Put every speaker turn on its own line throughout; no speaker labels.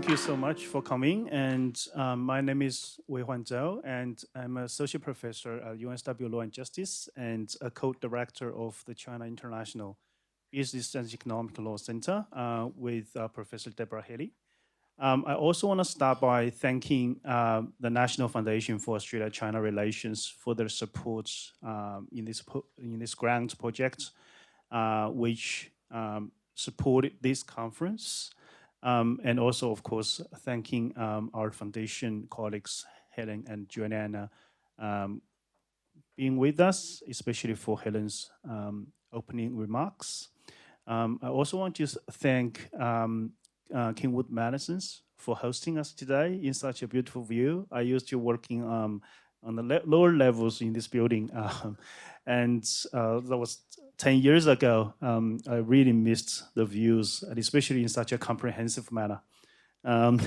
Thank you so much for coming. And my name is Weihuan Zhou, and I'm an associate professor at UNSW Law and Justice and a co-director of the China International Business and Economic Law Center with Professor Deborah Haley. I also want to start by thanking the National Foundation for Australia-China Relations for their support in this grant project, which supported this conference. And also, of course, thanking our foundation colleagues, Helen and Joanna, being with us, especially for Helen's opening remarks. I also want to thank Kingwood Madison's for hosting us today in such a beautiful view. I used to working on the lower levels in this building, and that was 10 years ago. I really missed the views, and especially in such a comprehensive manner. And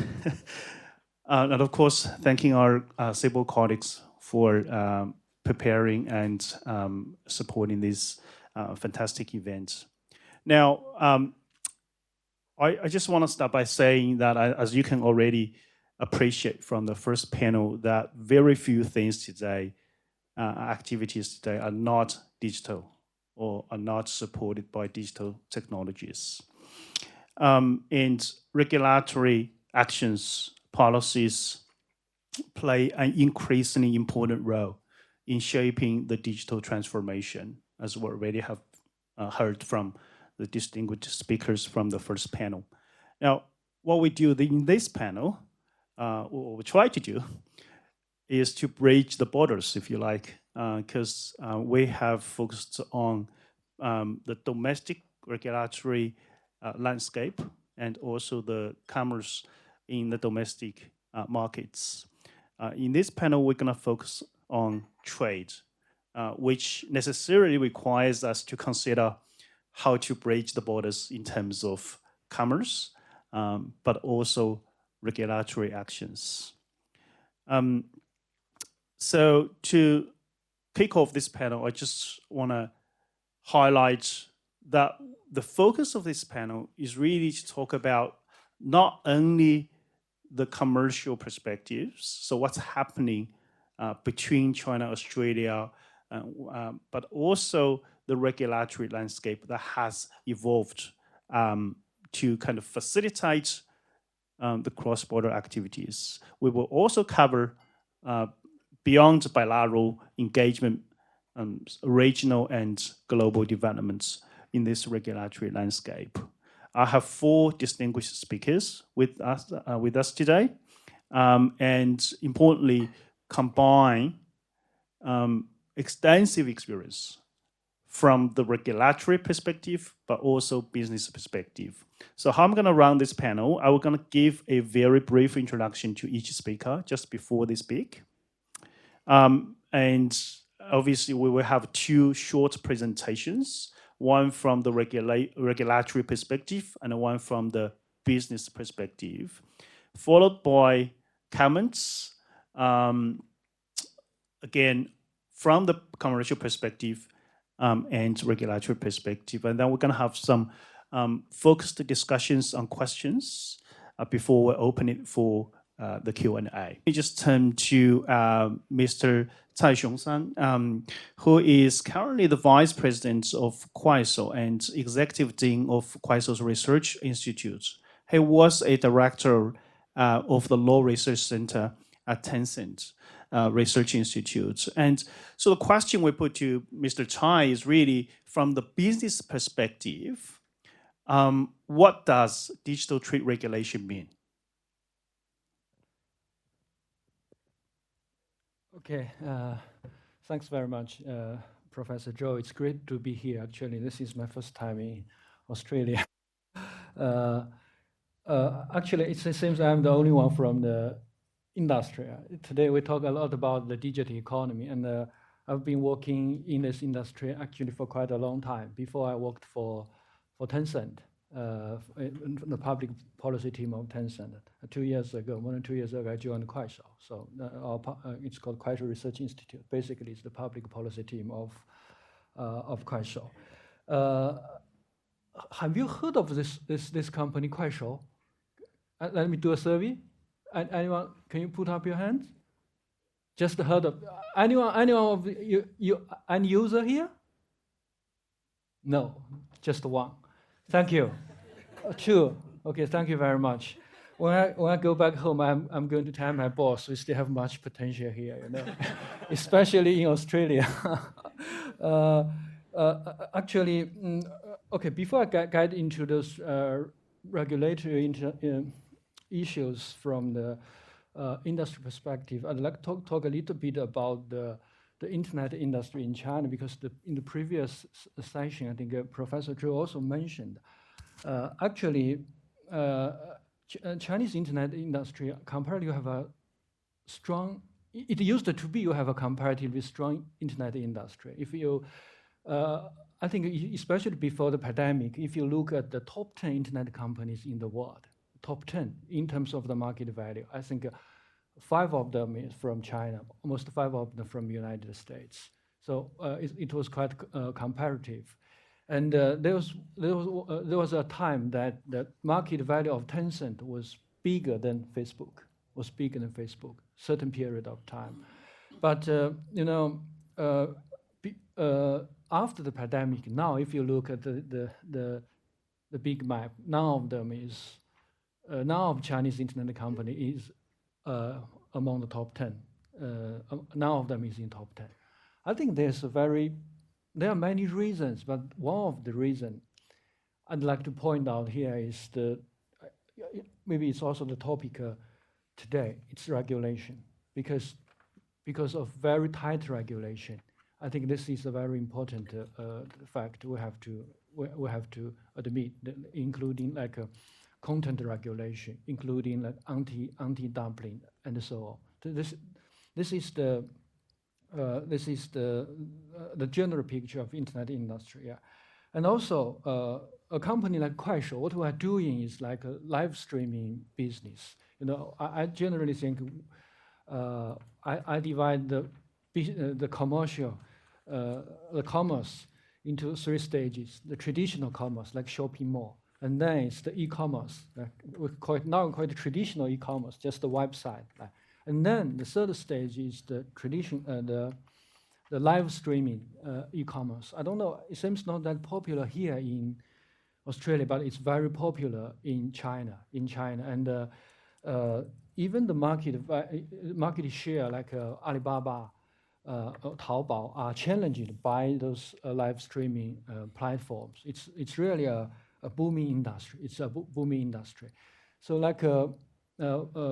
of course, thanking our CIBEL colleagues for preparing and supporting this fantastic event. Now, I just want to start by saying that, as you can already appreciate from the first panel, that very few things today, activities today, are not digital or are not supported by digital technologies. And regulatory actions, policies play an increasingly important role in shaping the digital transformation, as we already have heard from the distinguished speakers from the first panel. Now, what we do in this panel, what we try to do, is to bridge the borders, if you like, because we have focused on the domestic regulatory landscape and also the commerce in the domestic markets. In this panel, we're going to focus on trade, which necessarily requires us to consider how to bridge the borders in terms of commerce, but also regulatory actions. So to kick off this panel, I just want to highlight that the focus of this panel is really to talk about not only the commercial perspectives, so what's happening between China and Australia, but also the regulatory landscape that has evolved to kind of facilitate the cross-border activities. We will also cover beyond bilateral engagement, regional and global developments in this regulatory landscape. I have 4 distinguished speakers with us today, and importantly, combine extensive experience from the regulatory perspective, but also business perspective. So how I'm going to run this panel, I'm going to give a very brief introduction to each speaker just before they speak. And obviously, we will have 2 short presentations, one from the regulatory perspective and one from the business perspective, followed by comments, again, from the commercial perspective and regulatory perspective. And then we're going to have some focused discussions on questions before we open it for the Q&A. Let me just turn to Mr. Xiongshan, who is currently the Vice President of Kuaishou and Executive Dean of Kuaishou's Research Institute. He was a director of the Law Research Center at Tencent Research Institute. And so the question we put to Mr. Cai is really from the business perspective, what does digital trade regulation mean?
Okay, thanks very much, Professor Zhou. It's great to be here. Actually, this is my first time in Australia. Actually, it seems I'm the only one from the industry. Today, we talk a lot about the digital economy, and I've been working in this industry actually for quite a long time. Before I worked for Tencent, in the public policy team of Tencent. 2 years ago, more than 2 years ago, I joined Kuaishou. So it's called Kuaishou Research Institute. Basically, it's the public policy team of Kuaishou. Have you heard of this company, Kuaishou? let me do a survey. Anyone, can you put up your hands? Just heard of anyone of you end user here? No, just one. Thank you. Two. Okay, thank you very much. When I go back home, I'm going to tell my boss we still have much potential here, you know, especially in Australia. Actually, okay, before I get into those regulatory issues from the industry perspective, I'd like to talk a little bit about the internet industry in China, because in the previous session, I think Professor Zhou also mentioned, actually, Chinese internet industry, comparatively, you have a strong, it used to be you have a comparatively strong internet industry. If you, I think especially before the pandemic, if you look at the top 10 internet companies in the world, top 10 in terms of the market value, I think 5 of them is from China, almost 5 of them from the United States. So it was quite comparative. And there was a time that the market value of Tencent was bigger than Facebook, certain period of time. But you know, after the pandemic, now if you look at the big map, none of Chinese internet company is among the top 10. None of them is in top 10. I think there are many reasons, but one of the reasons I'd like to point out here is maybe it's also the topic today. It's regulation, because of very tight regulation. I think this is a very important fact we have to admit, including like content regulation, including like anti-dumping and so on. This is the general picture of internet industry. Yeah. And also a company like Kuaishou, what we are doing is like a live streaming business. You know, I generally think I divide the commerce into 3 stages: the traditional commerce, like shopping mall, and then it's the e-commerce. We call it traditional e-commerce, just the website. And then the third stage is the the live streaming e-commerce. I don't know, it seems not that popular here in Australia, but it's very popular in China. And even the market share, like Alibaba, Taobao, are challenged by those live streaming platforms. It's really a booming industry. It's a booming industry. So like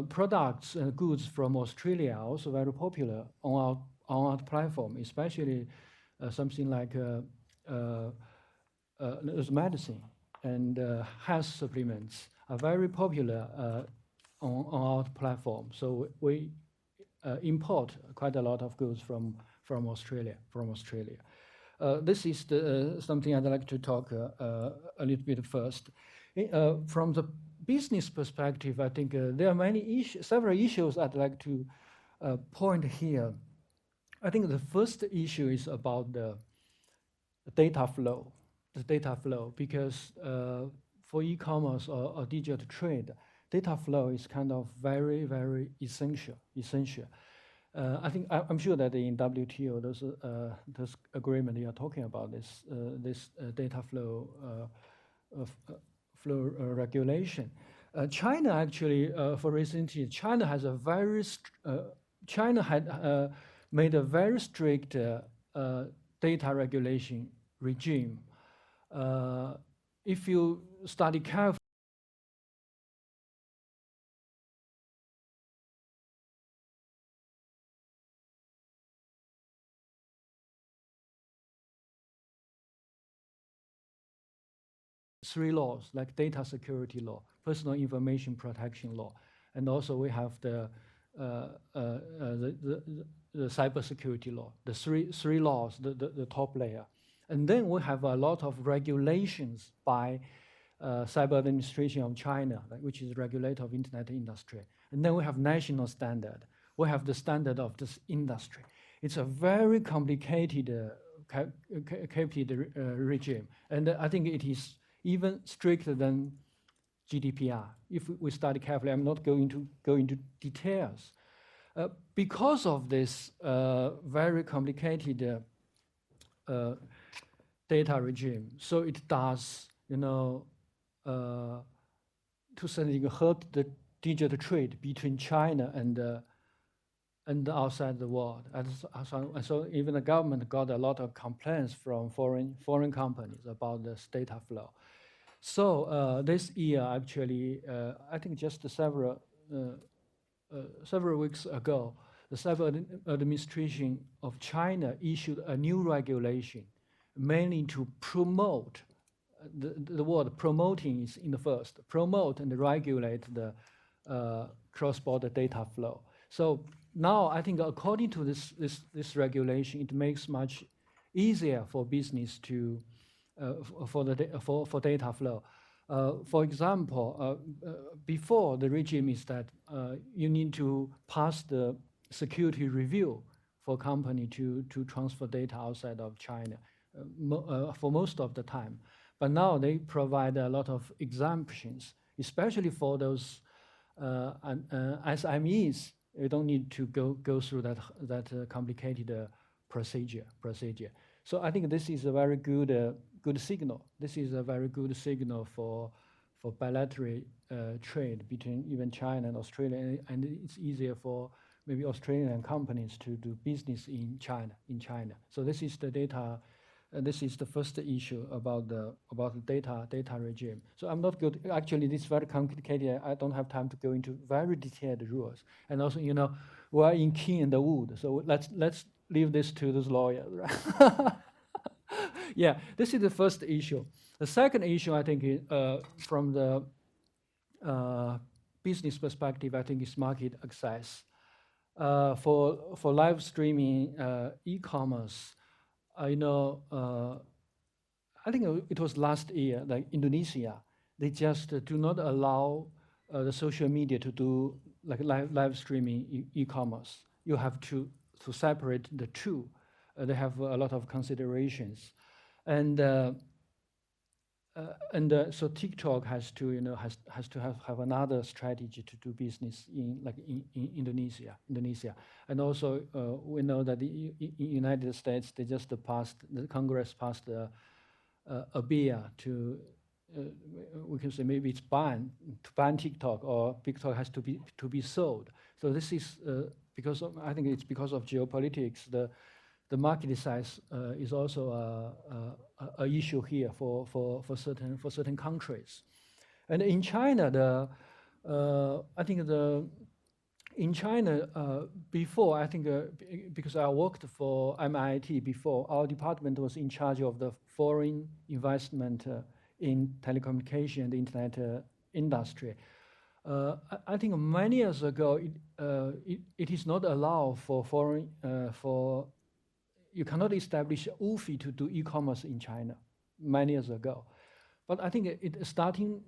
products and goods from Australia are also very popular on our platform, especially something like medicine and health supplements are very popular on our platform. So we import quite a lot of goods from Australia. This is something I'd like to talk a little bit first. From the business perspective, I think there are several issues I'd like to point here. I think the first issue is about the data flow. Because for e-commerce or digital trade, data flow is kind of very, very essential. I think I'm sure that in WTO, those agreement you are talking about this data flow regulation. China actually, for recently, China had made a very strict data regulation regime. If you study carefully, 3 laws, like data security law, personal information protection law, and also we have the cybersecurity law. The three laws, the top layer, and then we have a lot of regulations by Cyber Administration of China, which is the regulator of internet industry, and then we have national standard. We have the standard of this industry. It's a very complicated regime, and I think it is even stricter than GDPR. If we study carefully, I'm not going to go into details. Because of this very complicated data regime, so it does, to some extent hurt the digital trade between China and outside the world. And so even the government got a lot of complaints from foreign companies about this data flow. So this year, actually, I think just several weeks ago, the Cyber Administration of China issued a new regulation, mainly to promote, the word promoting is in the first, promote and regulate the cross-border data flow. So now I think according to this regulation, it makes much easier for business to for data flow. For example, before the regime is that you need to pass the security review for company to transfer data outside of China for most of the time. But now they provide a lot of exemptions, especially for those SMEs. You don't need to go through that complicated procedure. So I think this is a very good signal. This is a very good signal for bilateral trade between even China and Australia, and it's easier for maybe Australian companies to do business in China. So this is the data. This is the first issue about the data regime. So I'm not good. Actually, this is very complicated. I don't have time to go into very detailed rules. And also, we're in King and the Wood. So let's leave this to those lawyers. Right? Yeah, this is the first issue. The second issue, I think, from the business perspective, I think is market access. For live streaming e-commerce, I think it was last year, like Indonesia, they just do not allow the social media to do like live streaming e-commerce. You have to separate the two. They have a lot of considerations, and so TikTok has to have another strategy to do business in Indonesia, and also we know that in United States the Congress passed a bill to we can say maybe it's to ban TikTok, or TikTok has to be sold. So this is I think it's because of geopolitics. The market size is also a issue here for certain countries, and in China, in China before, I think because I worked for MIT before, our department was in charge of the foreign investment in telecommunication and the internet industry. I think many years ago, it is not allowed for foreign you cannot establish UFI to do e-commerce in China many years ago. But I think it starting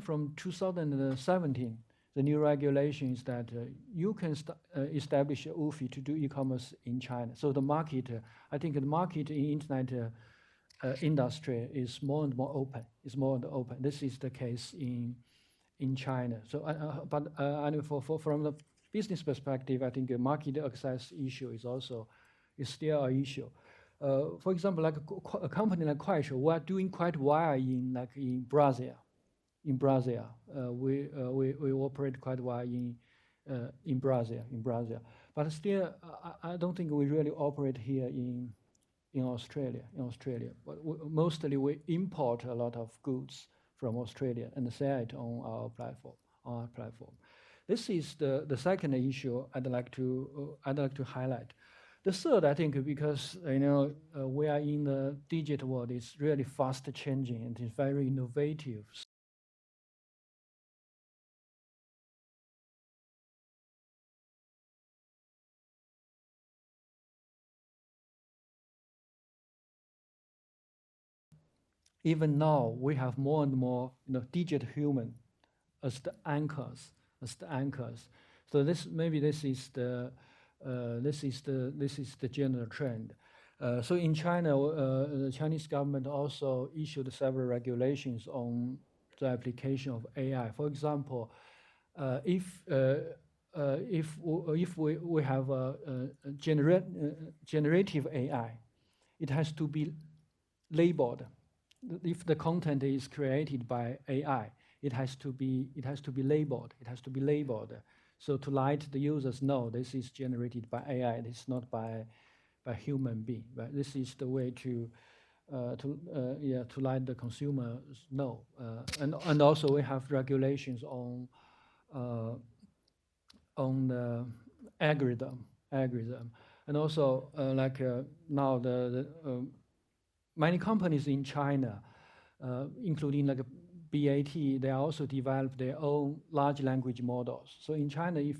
from 2017, the new regulation is that you can establish UFI to do e-commerce in China. So the market, I think the market in internet industry is more and more open. This is the case in China. So, from the business perspective, I think the market access issue is still an issue. For example, like a company like Kuaishou, we are doing quite well in Brazil. We operate quite well in Brazil. But still, I don't think we really operate here in Australia. But mostly we import a lot of goods from Australia and sell it on our platform. This is the second issue I'd like to highlight. The third, I think, because we are in the digital world, it's really fast changing and it's very innovative. Even now, we have more and more digital human as the anchors. So this is the general trend. So in China, the Chinese government also issued several regulations on the application of AI. For example, if we have a generative AI, it has to be labeled. If the content is created by AI, it has to be labeled. It has to be labeled. So to let the users know this is generated by AI. This is not by human being. Right? This is the way to let the consumers know. And also we have regulations on the algorithm, and also now the many companies in China, including like BAT, they also develop their own large language models. So in China, if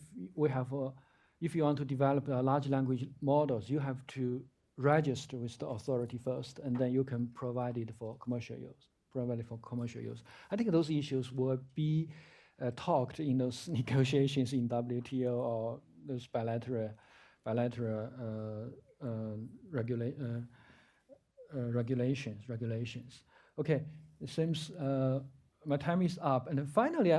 you want to develop a large language models, you have to register with the authority first, and then you can provide it for commercial use. I think those issues will be talked in those negotiations in WTO or those bilateral regulations. Okay, it seems my time is up. And then finally,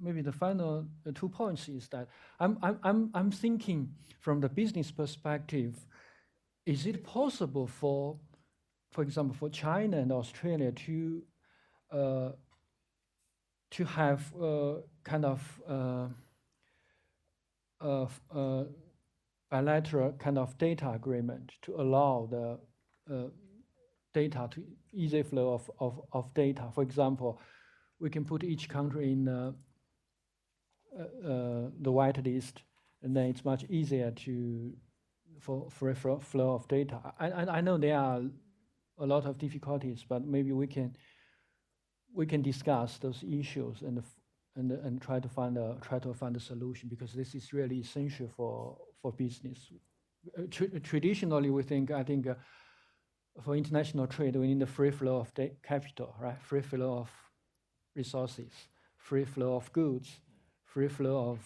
maybe the final 2 points is that I'm thinking from the business perspective, is it possible for example, for China and Australia to have kind of bilateral kind of data agreement to allow the data to easy flow of data. For example, we can put each country in the white list, and then it's much easier for free flow of data. I know there are a lot of difficulties, but maybe we can discuss those issues and try to find a solution, because this is really essential for business. Traditionally, I think for international trade, we need the free flow of capital, right? Free flow of resources, free flow of goods, free flow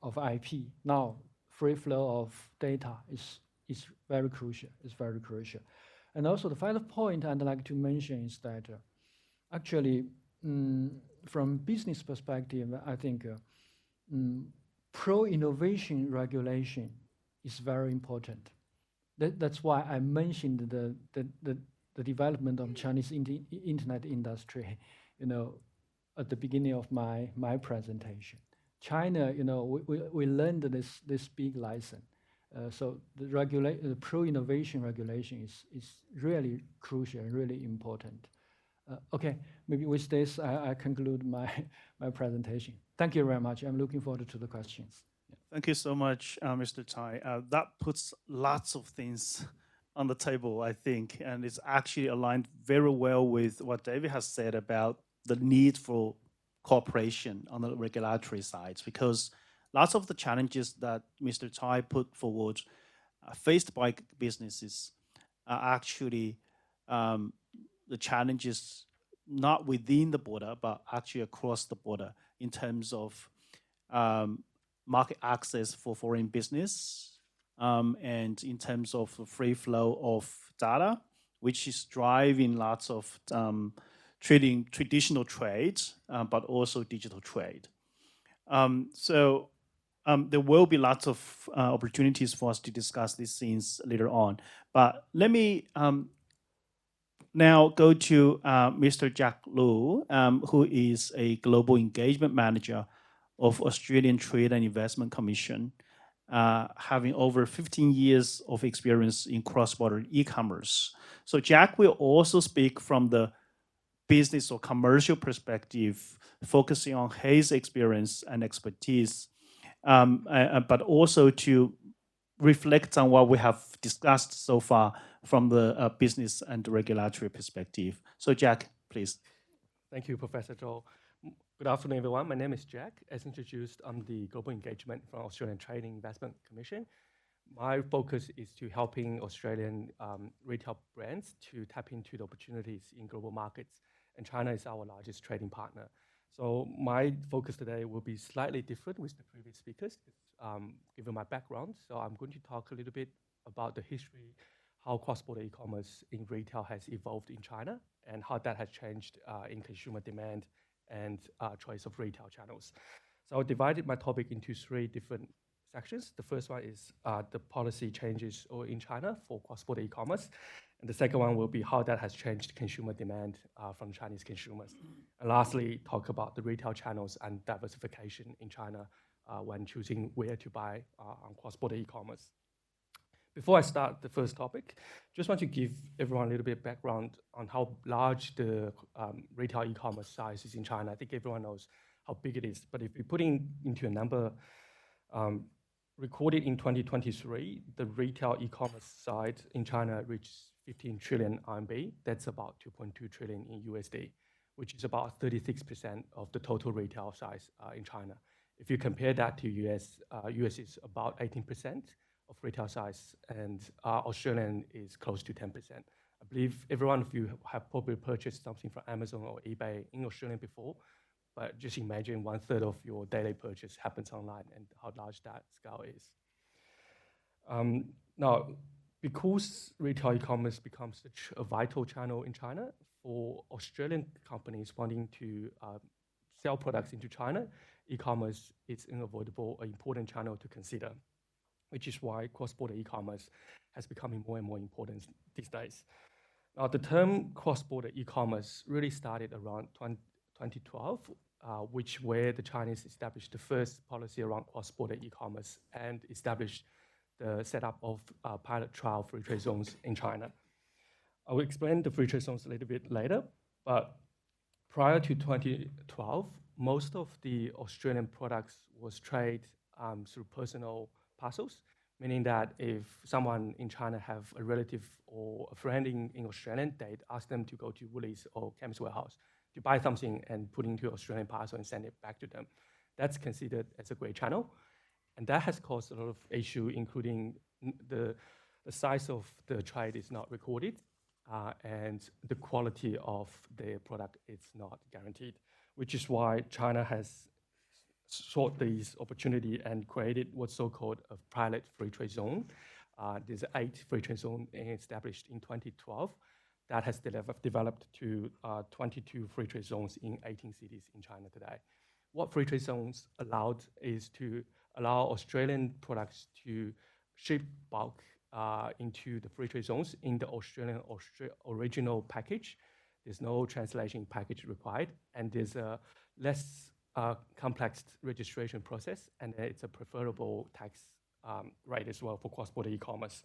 of IP. Now, free flow of data is very crucial. It's very crucial. And also the final point I'd like to mention is that actually, from business perspective, I think pro-innovation regulation is very important. That's why I mentioned the development of Chinese internet industry, at the beginning of my presentation. China, we learned this big lesson. So the pro-innovation regulation is really crucial and really important. Okay, maybe with this, I conclude my presentation. Thank you very much. I'm looking forward to the questions.
Yeah. Thank you so much, Mr. Cai. That puts lots of things on the table, I think, and it's actually aligned very well with what David has said about the need for cooperation on the regulatory side, because lots of the challenges that Mr. Cai put forward faced by businesses are actually the challenges not within the border, but actually across the border in terms of market access for foreign business and in terms of the free flow of data, which is driving lots of traditional trade, but also digital trade. So there will be lots of opportunities for us to discuss these things later on. But let me now go to Mr. Jack Lu, who is a Global Engagement Manager of Australian Trade and Investment Commission, having over 15 years of experience in cross-border e-commerce. So Jack will also speak from the business or commercial perspective, focusing on his experience and expertise, but also to reflect on what we have discussed so far from the business and regulatory perspective. So Jack, please.
Thank you, Professor Zhou. Good afternoon, everyone. My name is Jack. As introduced, I'm the Global Engagement from Australian Trade and Investment Commission. My focus is to helping Australian retail brands to tap into the opportunities in global markets, and China is our largest trading partner. So my focus today will be slightly different with the previous speakers, given my background. So I'm going to talk a little bit about the history how cross-border e-commerce in retail has evolved in China and how that has changed in consumer demand and choice of retail channels. So I divided my topic into 3 different sections. The first one is the policy changes in China for cross-border e-commerce. And the second one will be how that has changed consumer demand from Chinese consumers. And lastly, talk about the retail channels and diversification in China when choosing where to buy on cross-border e-commerce. Before I start the first topic, just want to give everyone a little bit of background on how large the retail e-commerce size is in China. I think everyone knows how big it is, but if we put into a number, recorded in 2023, the retail e-commerce side in China reached 15 trillion RMB. That's about 2.2 trillion in USD, which is about 36% of the total retail size in China. If you compare that to US, US is about 18% of retail size, and Australian is close to 10%. I believe every one of you have probably purchased something from Amazon or eBay in Australia before, but just imagine 1/3 of your daily purchase happens online and how large that scale is. Now, because retail e-commerce becomes such a vital channel in China, for Australian companies wanting to sell products into China, e-commerce is unavoidable, an important channel to consider, which is why cross-border e-commerce has become more and more important these days. Now, the term cross-border e-commerce really started around 2012, where the Chinese established the first policy around cross-border e-commerce and established the setup of pilot trial free trade zones in China. I will explain the free trade zones a little bit later, but prior to 2012, most of the Australian products was traded through personal parcels, meaning that if someone in China have a relative or a friend in Australia, they'd ask them to go to Woolies or Chemist Warehouse to buy something and put into Australian parcel and send it back to them. That's considered as a grey channel. And that has caused a lot of issue, including the size of the trade is not recorded, and the quality of the product is not guaranteed, which is why China has sought this opportunity and created what's so-called a pilot free trade zone. There's 8 free trade zones established in 2012 that has developed to 22 free trade zones in 18 cities in China today. What free trade zones allowed is to allow Australian products to ship bulk into the free trade zones in the Australian original package. There's no translation package required, and there's a less complex registration process, and it's a preferable tax rate as well for cross-border e-commerce,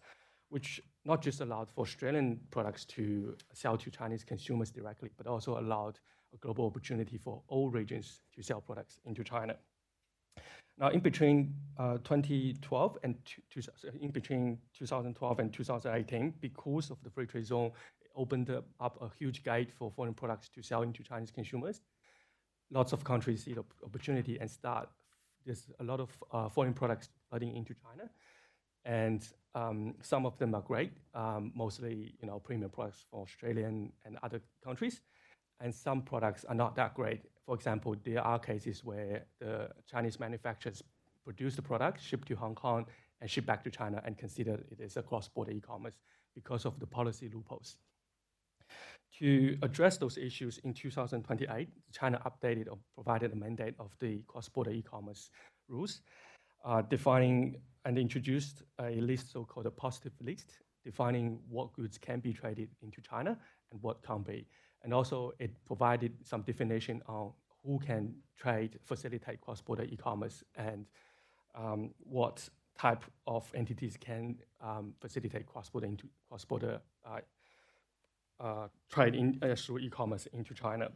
which not just allowed for Australian products to sell to Chinese consumers directly, but also allowed a global opportunity for all regions to sell products into China. Now, in between 2012 and 2018, because of the free trade zone, it opened up a huge gate for foreign products to sell into Chinese consumers. Lots of countries see the opportunity and start. There's a lot of foreign products flooding into China, and some of them are great, mostly premium products for Australian and other countries, and some products are not that great. For example, there are cases where the Chinese manufacturers produce the product, ship to Hong Kong, and ship back to China and consider it as a cross-border e-commerce because of the policy loopholes. To address those issues, in 2028, China updated or provided a mandate of the cross-border e-commerce rules, defining and introduced a list so-called a positive list, defining what goods can be traded into China and what can't be. And also it provided some definition on who can facilitate cross-border e-commerce and what type of entities can facilitate cross-border trade through e-commerce into China.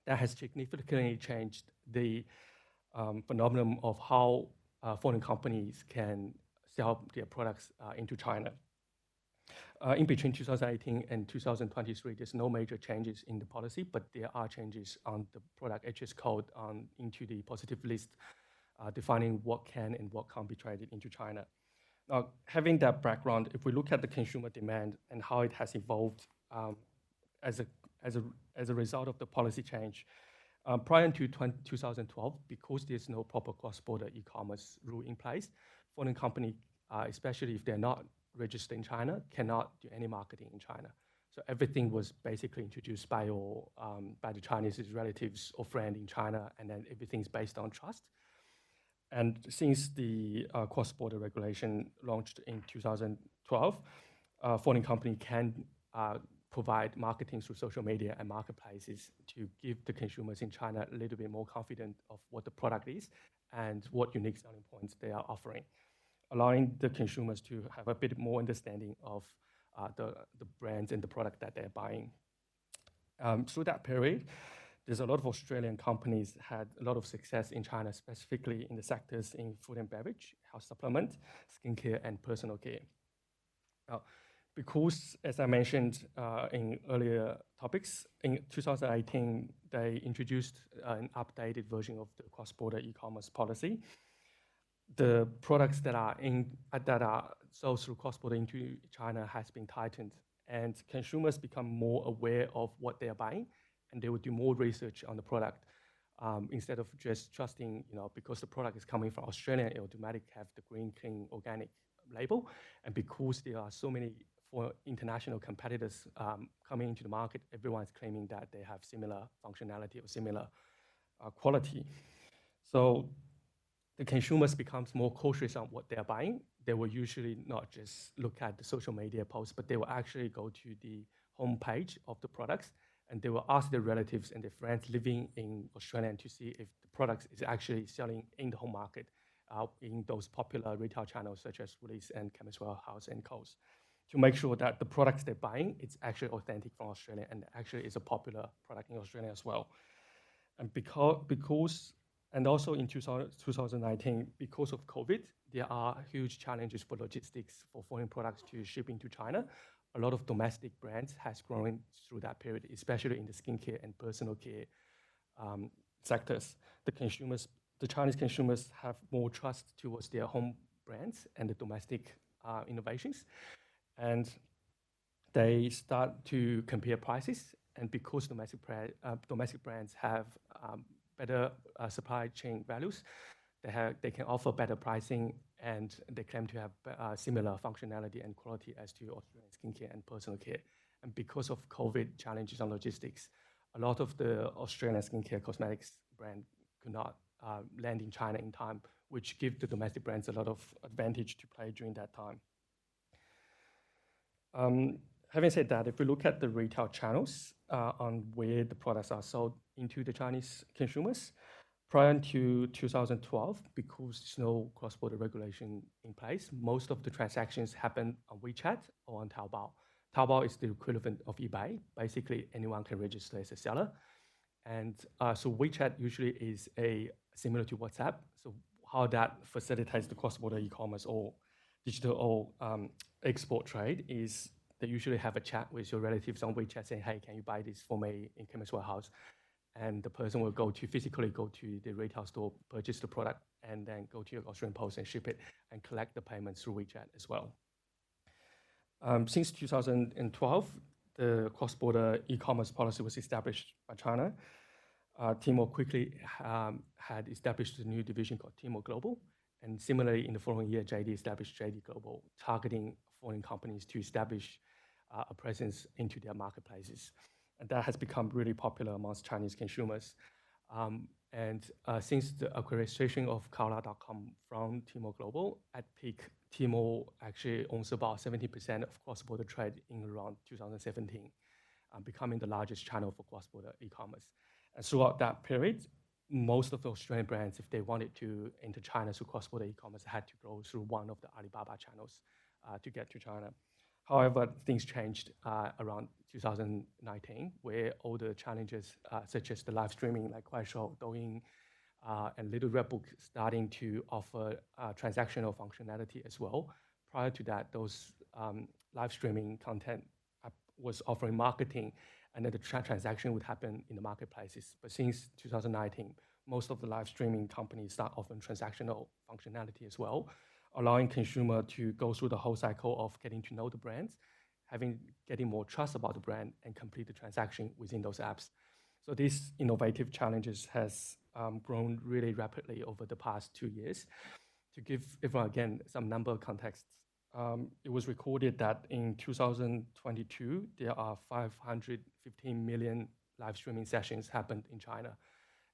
That has significantly changed the phenomenon of how foreign companies can sell their products into China. In between 2018 and 2023, there's no major changes in the policy, but there are changes on the product HS code into the positive list, defining what can and what can't be traded into China. Now, having that background, if we look at the consumer demand and how it has evolved as a result of the policy change, prior to 2012, because there's no proper cross-border e-commerce rule in place, foreign company, especially if they're not registered in China cannot do any marketing in China. So everything was basically introduced by the Chinese relatives or friend in China, and then everything's based on trust. And since the cross-border regulation launched in 2012, foreign company can provide marketing through social media and marketplaces to give the consumers in China a little bit more confident of what the product is and what unique selling points they are offering, allowing the consumers to have a bit more understanding of the brands and the product that they're buying. Through that period, there's a lot of Australian companies had a lot of success in China, specifically in the sectors in food and beverage, health supplement, skincare, and personal care. Now, because, as I mentioned in earlier topics, in 2018, they introduced an updated version of the cross-border e-commerce policy. The products that are sold through cross-border into China has been tightened, and consumers become more aware of what they are buying, and they will do more research on the product instead of just trusting, because the product is coming from Australia, it automatically have the green, clean, organic label, and because there are so many for international competitors coming into the market, everyone's claiming that they have similar functionality or similar quality. So the consumers becomes more cautious on what they're buying. They will usually not just look at the social media posts, but they will actually go to the homepage of the products, and they will ask their relatives and their friends living in Australia to see if the product is actually selling in the home market in those popular retail channels such as Woolies and Chemist Warehouse and Coles, to make sure that the products they're buying it's actually authentic from Australia and actually is a popular product in Australia as well. And because and also in 2019, because of COVID, there are huge challenges for logistics for foreign products to ship into China. A lot of domestic brands has grown through that period, especially in the skincare and personal care sectors. The Chinese consumers have more trust towards their home brands and the domestic innovations, and they start to compare prices. And because domestic brands have better supply chain values, they can offer better pricing, and they claim to have similar functionality and quality as to Australian skincare and personal care. And because of COVID challenges on logistics, a lot of the Australian skincare cosmetics brand could not land in China in time, which give the domestic brands a lot of advantage to play during that time. Having said that, if we look at the retail channels on where the products are sold into the Chinese consumers, prior to 2012, because there's no cross-border regulation in place, most of the transactions happen on WeChat or on Taobao. Taobao is the equivalent of eBay. Basically, anyone can register as a seller. And so WeChat usually is similar to WhatsApp. So how that facilitates the cross-border e-commerce or digital export trade is they usually have a chat with your relatives on WeChat saying, hey, can you buy this for me in Chemist Warehouse? And the person will physically go to the retail store, purchase the product, and then go to your Australian Post and ship it and collect the payments through WeChat as well. Since 2012, the cross-border e-commerce policy was established by China. Tmall quickly had established a new division called Tmall Global. And similarly, in the following year, JD established JD Global, targeting foreign companies to establish a presence into their marketplaces. And that has become really popular amongst Chinese consumers. Since the acquisition of Kaola.com from Tmall Global, at peak, Tmall actually owns about 70% of cross-border trade in around 2017, becoming the largest channel for cross-border e-commerce. And throughout that period, most of the Australian brands, if they wanted to enter China through cross-border e-commerce, had to go through one of the Alibaba channels to get to China. However, things changed around 2019, where all the challenges, such as the live streaming like Kuaishou, Douyin, and Little Red Book starting to offer transactional functionality as well. Prior to that, those live streaming content was offering marketing, and then the transaction would happen in the marketplaces. But since 2019, most of the live streaming companies start offering transactional functionality as well, allowing consumer to go through the whole cycle of getting to know the brands, getting more trust about the brand, and complete the transaction within those apps. So these innovative challenges has grown really rapidly over the past 2 years. To give everyone, again, some number context, it was recorded that in 2022, there are 515 million live streaming sessions happened in China.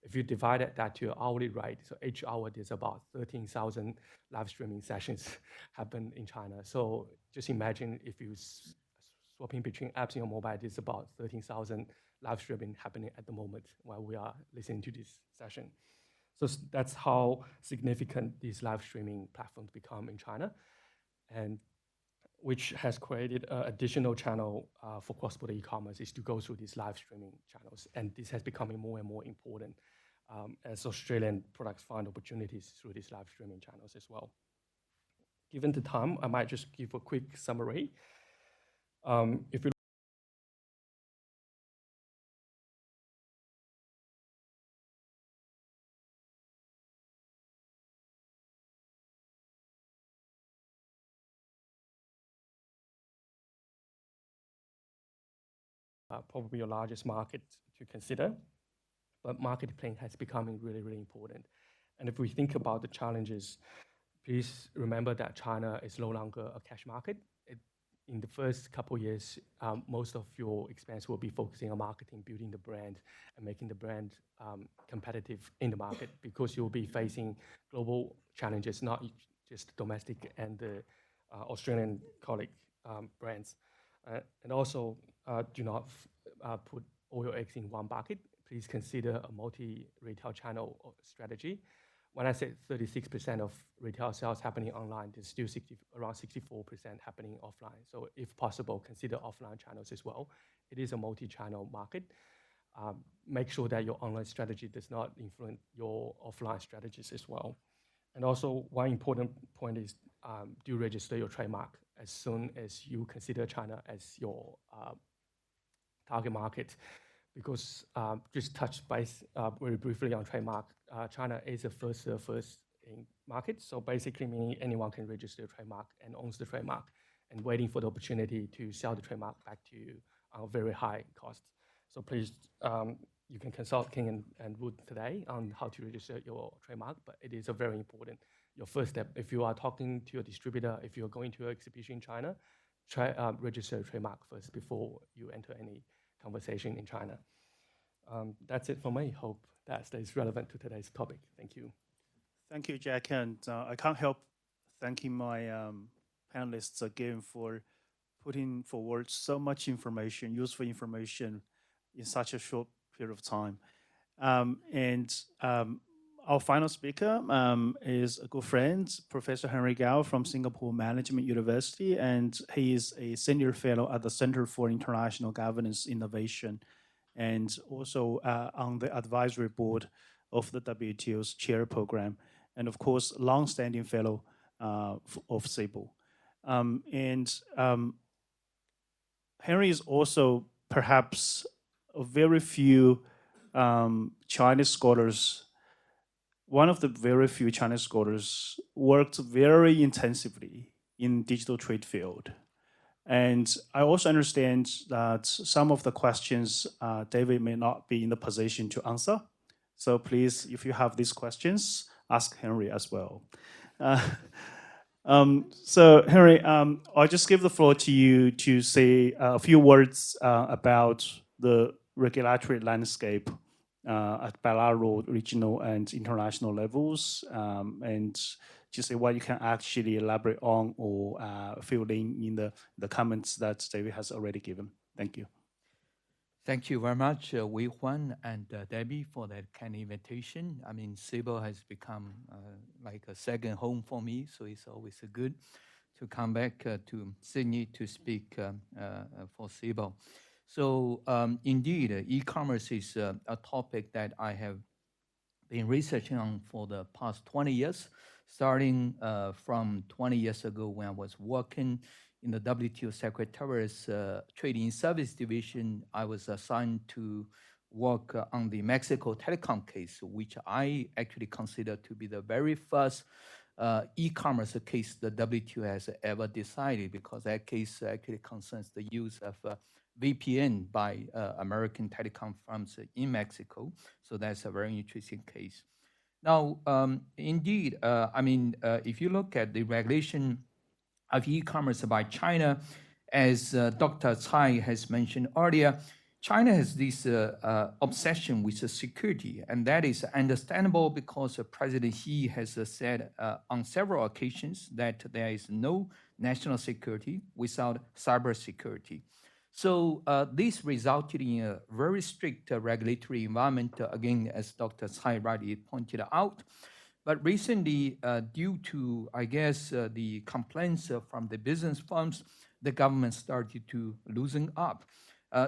If you divide that to your hourly rate, so each hour there's about 13,000 live streaming sessions happen in China. So just imagine if you swapping between apps in your mobile, there's about 13,000 live streaming happening at the moment while we are listening to this session. So that's how significant these live streaming platforms become in China, and which has created an additional channel for cross-border e-commerce is to go through these live streaming channels. And this has becoming more and more important as Australian products find opportunities through these live streaming channels as well. Given the time, I might just give a quick summary. If you probably your largest market to consider, but marketplace has becoming really, really important. And if we think about the challenges, please remember that China is no longer a cash market. In the first couple of years, most of your expense will be focusing on marketing, building the brand, and making the brand competitive in the market, because you'll be facing global challenges, not just domestic and the Australian colleague brands. And also, do not put all your eggs in one bucket. Please consider a multi-retail channel strategy. When I said 36% of retail sales happening online, there's still around 64% happening offline. So if possible, consider offline channels as well. It is a multi-channel market. Make sure that your online strategy does not influence your offline strategies as well. And also, one important point is do register your trademark as soon as you consider China as your target market. Because just touch base very briefly on trademark, China is a first in market. So basically meaning anyone can register a trademark and owns the trademark and waiting for the opportunity to sell the trademark back to you at very high cost. So please, you can consult King and Wood today on how to register your trademark, but it is a very important, your first step. If you are talking to your distributor, if you're going to an exhibition in China, try register a trademark first before you enter any conversation in China. That's it for me. Hope that stays relevant to today's topic. Thank you.
Thank you, Jack. And I can't help thanking my panelists again for putting forward so much information, useful information in such a short period of time. Our final speaker is a good friend, Professor Henry Gao from Singapore Management University, and he is a senior fellow at the Center for International Governance Innovation, and also on the advisory board of the WTO's chair program, and of course, long-standing fellow of CIBEL. Henry is also perhaps a very few Chinese scholars, one of the very few Chinese scholars worked very intensively in digital trade field. And I also understand that some of the questions David may not be in the position to answer. So please, if you have these questions, ask Henry as well. So Henry, I'll just give the floor to you to say a few words about the regulatory landscape at bilateral, regional, and international levels, and just say what you can actually elaborate on or fill in the comments that David has already given. Thank you.
Thank you very much, Weihuan and Debbie, for that kind invitation. I mean, CIBEL has become like a second home for me, so it's always good to come back to Sydney to speak for CIBEL. So indeed, e-commerce is a topic that I have been researching on for the past 20 years, starting from 20 years ago when I was working in the WTO Secretariat's Trading Service Division. I was assigned to work on the Mexico telecom case, which I actually consider to be the very first e-commerce case the WTO has ever decided, because that case actually concerns the use of VPN by American telecom firms in Mexico. So that's a very interesting case. Now, indeed, I mean, if you look at the regulation of e-commerce by China. As Dr. Cai has mentioned earlier, China has this obsession with security, and that is understandable because President Xi has said on several occasions that there is no national security without cybersecurity. So this resulted in a very strict regulatory environment, again, as Dr. Cai rightly pointed out. But recently, due to, I guess, the complaints from the business firms, the government started to loosen up.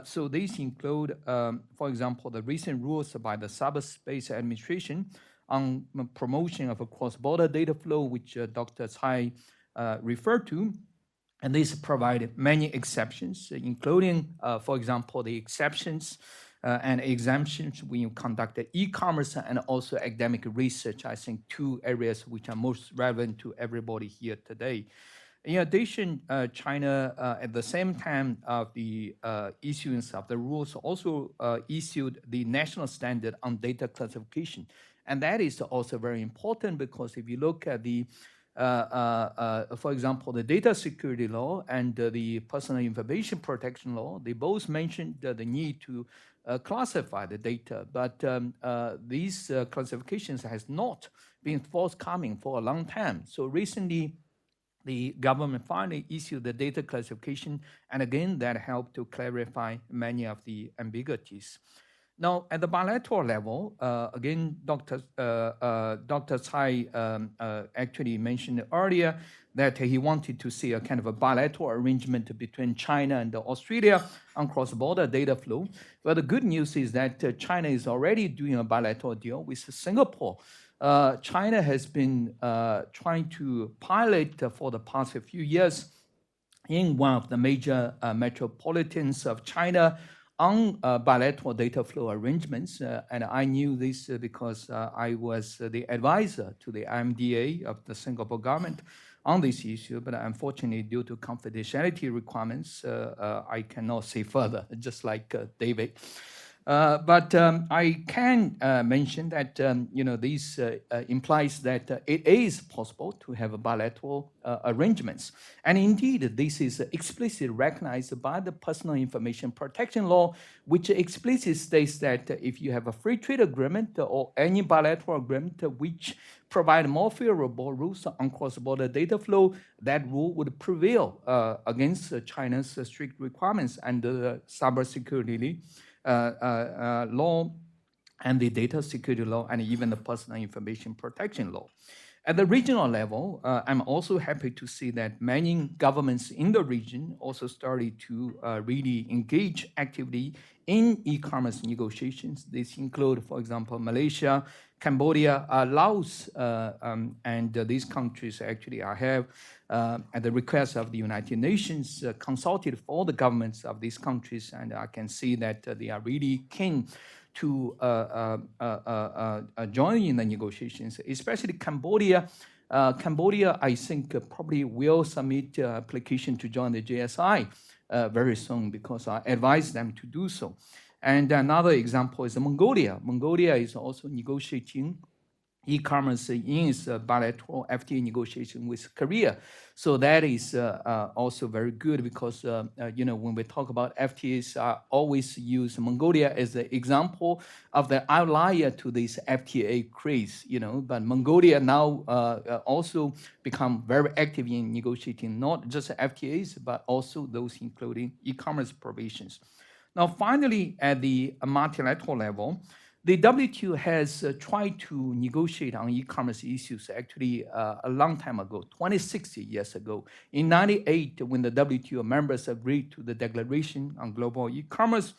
So these include, for example, the recent rules by the Cyberspace Administration on promotion of a cross-border data flow, which Dr. Cai referred to. And these provide many exceptions, including, for example, the exceptions and exemptions when you conduct e-commerce and also academic research. I think two areas which are most relevant to everybody here today. In addition, China, at the same time of the issuance of the rules, also issued the national standard on data classification. And that is also very important because if you look at the, for example, the data security law and the personal information protection law, they both mentioned the need to classify the data, but these classifications has not been forthcoming for a long time. So recently, the government finally issued the data classification, and again, that helped to clarify many of the ambiguities. Now, at the bilateral level, again, Dr. Cai actually mentioned earlier that he wanted to see a kind of a bilateral arrangement between China and Australia on cross-border data flow. Well, the good news is that China is already doing a bilateral deal with Singapore. China has been trying to pilot for the past few years in one of the major metropolitans of China on bilateral data flow arrangements. And I knew this because I was the advisor to the IMDA of the Singapore government on this issue, but unfortunately, due to confidentiality requirements, I cannot say further, just like David. But I can mention that this implies that it is possible to have bilateral arrangements, and indeed this is explicitly recognized by the Personal Information Protection Law, which explicitly states that if you have a free trade agreement or any bilateral agreement which provide more favorable rules on cross-border data flow, that rule would prevail against China's strict requirements under the cybersecurity law and the data security law and even the personal information protection law. At the regional level, I'm also happy to see that many governments in the region also started to really engage actively in e-commerce negotiations. These include, for example, Malaysia, Cambodia, Laos, and these countries actually have, at the request of the United Nations, consulted for the governments of these countries, and I can see that they are really keen to join in the negotiations, especially Cambodia. Cambodia, I think, probably will submit application to join the JSI very soon because I advise them to do so. And another example is Mongolia. Mongolia is also negotiating e-commerce in its bilateral FTA negotiation with Korea. So that is also very good because, when we talk about FTAs, I always use Mongolia as an example of the outlier to this FTA craze, But Mongolia now also become very active in negotiating not just FTAs, but also those including e-commerce provisions. Now, finally, at the multilateral level, the WTO has tried to negotiate on e-commerce issues actually a long time ago, 26 years ago. In 1998, when the WTO members agreed to the Declaration on Global E-commerce,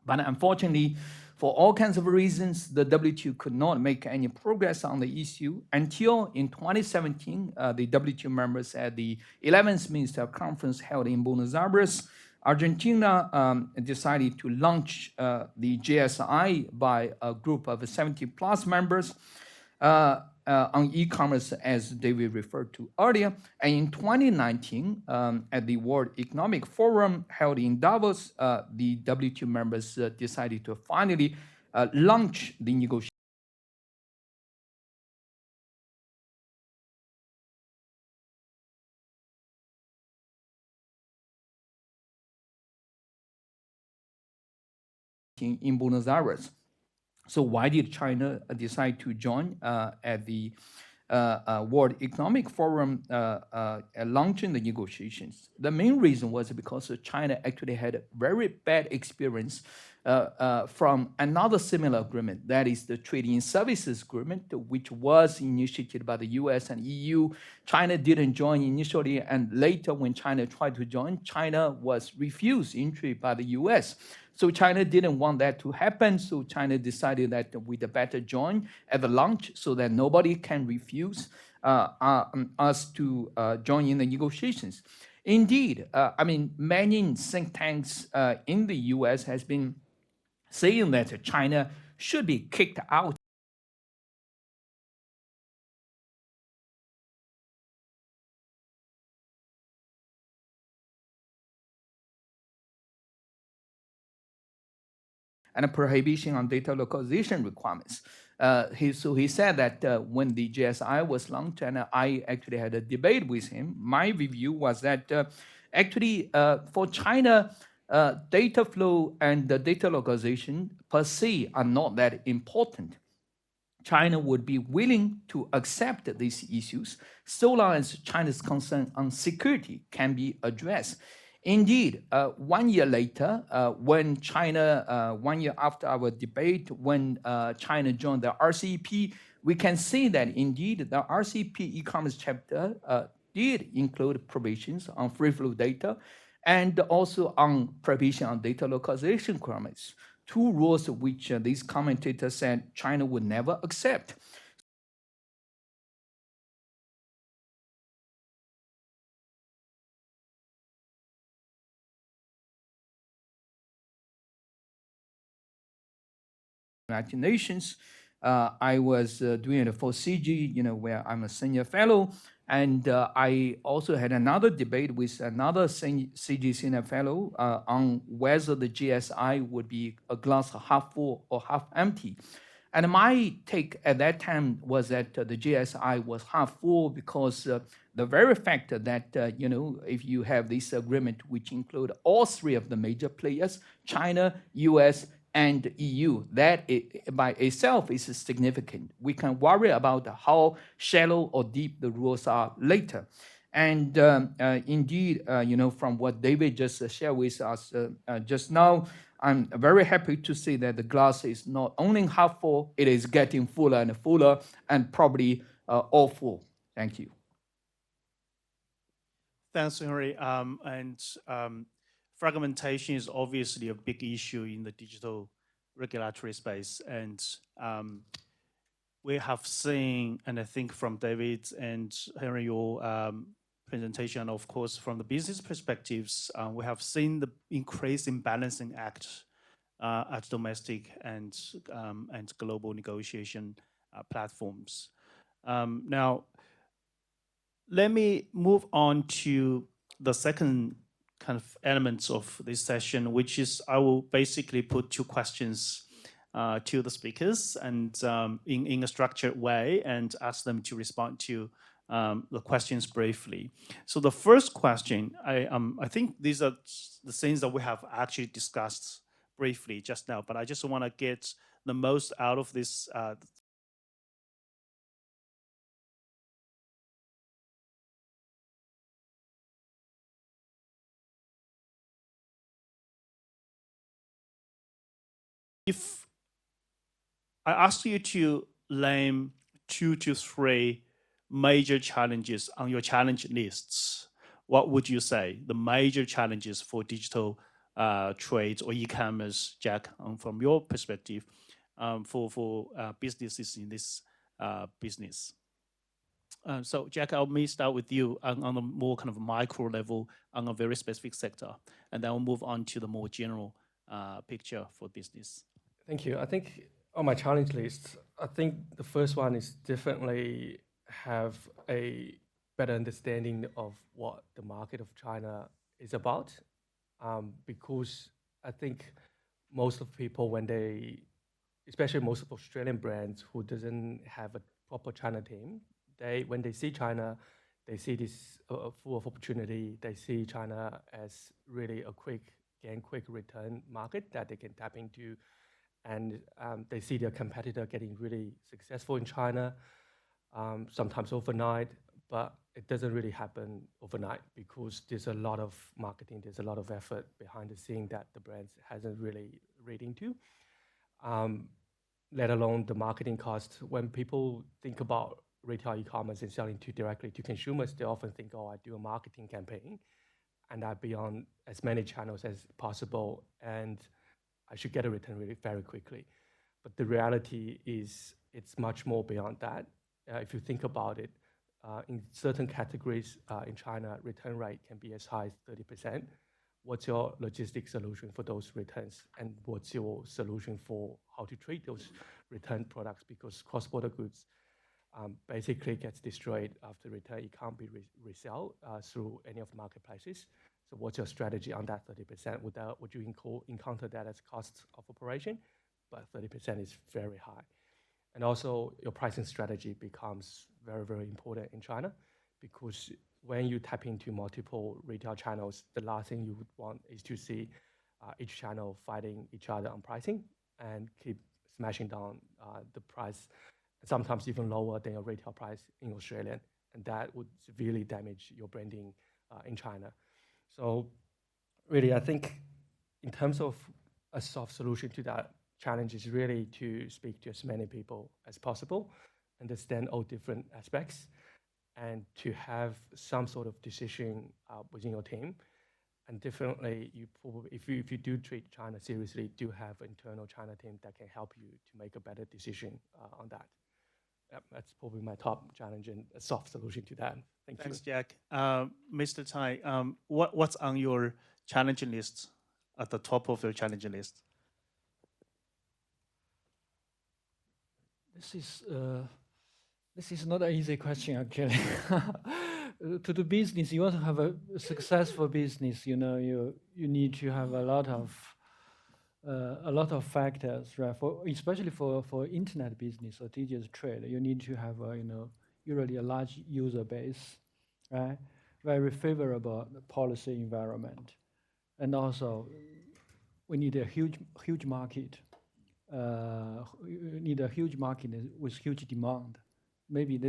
but unfortunately, for all kinds of reasons, the WTO could not make any progress on the issue until in 2017, the WTO members at the 11th Minister Conference held in Buenos Aires, Argentina decided to launch the JSI by a group of 70-plus members on e-commerce, as David referred to earlier. And in 2019, at the World Economic Forum held in Davos, the WTO members decided to finally launch the negotiations. in Buenos Aires. So why did China decide to join at the World Economic Forum launching the negotiations? The main reason was because China actually had a very bad experience from another similar agreement, that is the Trading in Services Agreement, which was initiated by the US and EU. China didn't join initially, and later when China tried to join, China was refused entry by the US. So China didn't want that to happen, so China decided that we'd better join at the launch so that nobody can refuse us to join in the negotiations. Indeed, many think tanks in the US has been saying that China should be kicked out and a prohibition on data localization requirements. He said that when the GSI was launched, and I actually had a debate with him, my review was that actually for China, data flow and the data localization per se are not that important. China would be willing to accept these issues so long as China's concern on security can be addressed. Indeed, 1 year later, when China, 1 year after our debate, when China joined the RCEP, we can see that indeed the RCEP e-commerce chapter did include provisions on free flow data and also on prohibition on data localization requirements, two rules which these commentators said China would never accept. United Nations. I was doing it for CG, where I'm a senior fellow, and I also had another debate with another CG senior fellow on whether the GSI would be a glass half full or half empty. And my take at that time was that the GSI was half full because the very fact that, if you have this agreement which include all three of the major players, China, US, and EU, that by itself is significant. We can worry about how shallow or deep the rules are later. And indeed, from what David just shared with us just now, I'm very happy to see that the glass is not only half full, it is getting fuller and fuller, and probably all full. Thank you.
Thanks, Henry. Fragmentation is obviously a big issue in the digital regulatory space. And we have seen, and I think from David and Henry, your presentation, of course, from the business perspectives, we have seen the increase in balancing act at domestic and global negotiation platforms. Now, let me move on to the second kind of elements of this session, which is I will basically put two questions to the speakers and in a structured way and ask them to respond to the questions briefly. So the first question, I think these are the things that we have actually discussed briefly just now, but I just want to get the most out of this if I ask you to name 2 to 3 major challenges on your challenge lists, what would you say the major challenges for digital trades or e-commerce, Jack, from your perspective, for businesses in this business? So, Jack, I may start with you on a more kind of micro level on a very specific sector, and then we'll move on to the more general picture for business.
Thank you. I think on my challenge list, I think the first one is definitely have a better understanding of what the market of China is about, because I think most of people, when they, especially most of Australian brands who doesn't have a proper China team, when they see China, they see this full of opportunity. They see China as really a quick gain quick return market that they can tap into. And they see their competitor getting really successful in China, sometimes overnight, but it doesn't really happen overnight because there's a lot of marketing, there's a lot of effort behind the scene that the brands hasn't really read into, let alone the marketing cost. When people think about retail e-commerce and selling directly to consumers, they often think, oh, I do a marketing campaign and I be on as many channels as possible and I should get a return really very quickly. But the reality is it's much more beyond that. If you think about it, in certain categories in China, return rate can be as high as 30%. What's your logistics solution for those returns? And what's your solution for how to treat those return products? Because cross-border goods basically gets destroyed after return. It can't be resell through any of the marketplaces. So what's your strategy on that 30%? Would you encounter that as cost of operation? But 30% is very high. And also your pricing strategy becomes very, very important in China because when you tap into multiple retail channels, the last thing you would want is to see each channel fighting each other on pricing and keep smashing down the price, sometimes even lower than your retail price in Australia. And that would severely damage your branding in China. So really, I think in terms of a soft solution to that challenge is really to speak to as many people as possible, understand all different aspects, and to have some sort of decision within your team. And definitely, if you do treat China seriously, do have an internal China team that can help you to make a better decision on that. Yep, that's probably my top challenge and a soft solution to that.
Thanks, Jack. Mr. Cai, what's on your challenge list, at the top of your challenge list?
This is not an easy question, actually. To do business, you want to have a successful business. You know, you need to have a lot of factors, right? Especially for internet business or digital trade, you need to have usually a large user base, right? Very favorable policy environment, and also we need a huge market. You need a huge market with huge demand. Maybe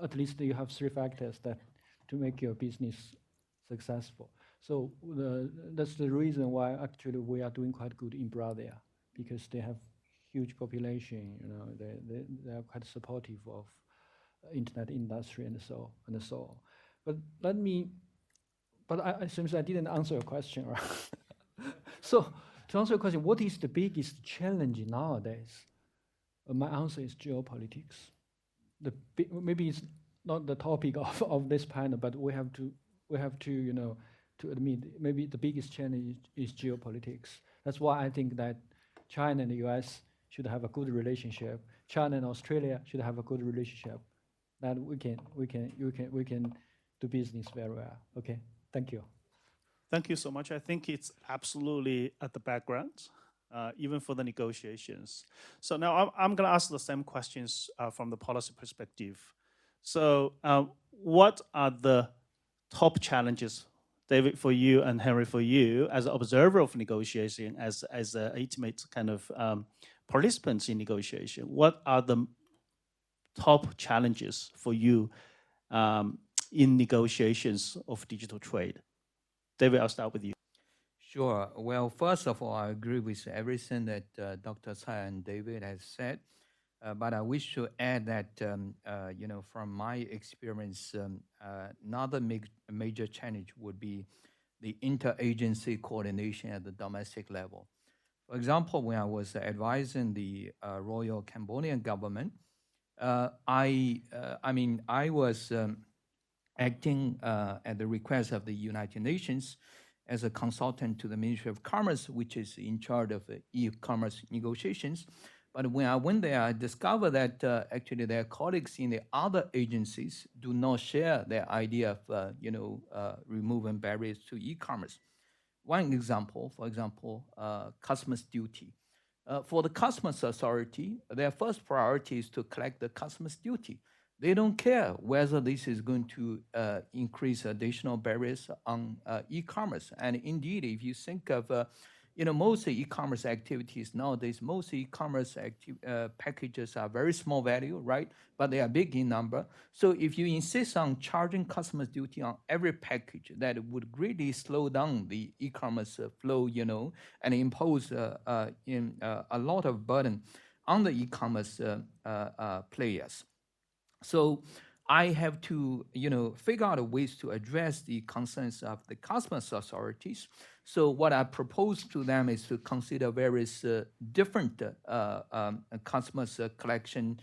at least you have three factors that to make your business successful. So that's the reason why actually we are doing quite good in Brazil, because they have huge population. You know, they are quite supportive of internet industry and so on. But I seems I didn't answer your question, right? So to answer your question, what is the biggest challenge nowadays? My answer is geopolitics. Maybe it's not the topic of this panel, but we have to to admit maybe the biggest challenge is geopolitics. That's why I think that China and the US should have a good relationship. China and Australia should have a good relationship. That we can do business very well. Okay, thank you.
Thank you so much. I think it's absolutely at the background, even for the negotiations. So now I'm going to ask the same questions from the policy perspective. So what are the top challenges, David, for you and Henry, for you, as an observer of negotiation, as an intimate kind of participants in negotiation? What are the top challenges for you in negotiations of digital trade? David, I'll start with you.
Sure. Well, first of all, I agree with everything that Dr. Cai and David has said. But I wish to add that, from my experience, another major challenge would be the interagency coordination at the domestic level. For example, when I was advising the Royal Cambodian government, I was acting at the request of the United Nations as a consultant to the Ministry of Commerce, which is in charge of e-commerce negotiations. But when I went there, I discovered that actually their colleagues in the other agencies do not share their idea of removing barriers to e-commerce. One example, for example, customs duty. For the customs authority, their first priority is to collect the customs duty. They don't care whether this is going to increase additional barriers on e-commerce. And indeed, if you think of most e-commerce activities nowadays, most e-commerce packages are very small value, right? But they are big in number. So if you insist on charging customers duty on every package, that would greatly slow down the e-commerce flow, and impose a lot of burden on the e-commerce players. So I have to, figure out ways to address the concerns of the customs authorities. So what I propose to them is to consider various different customs collection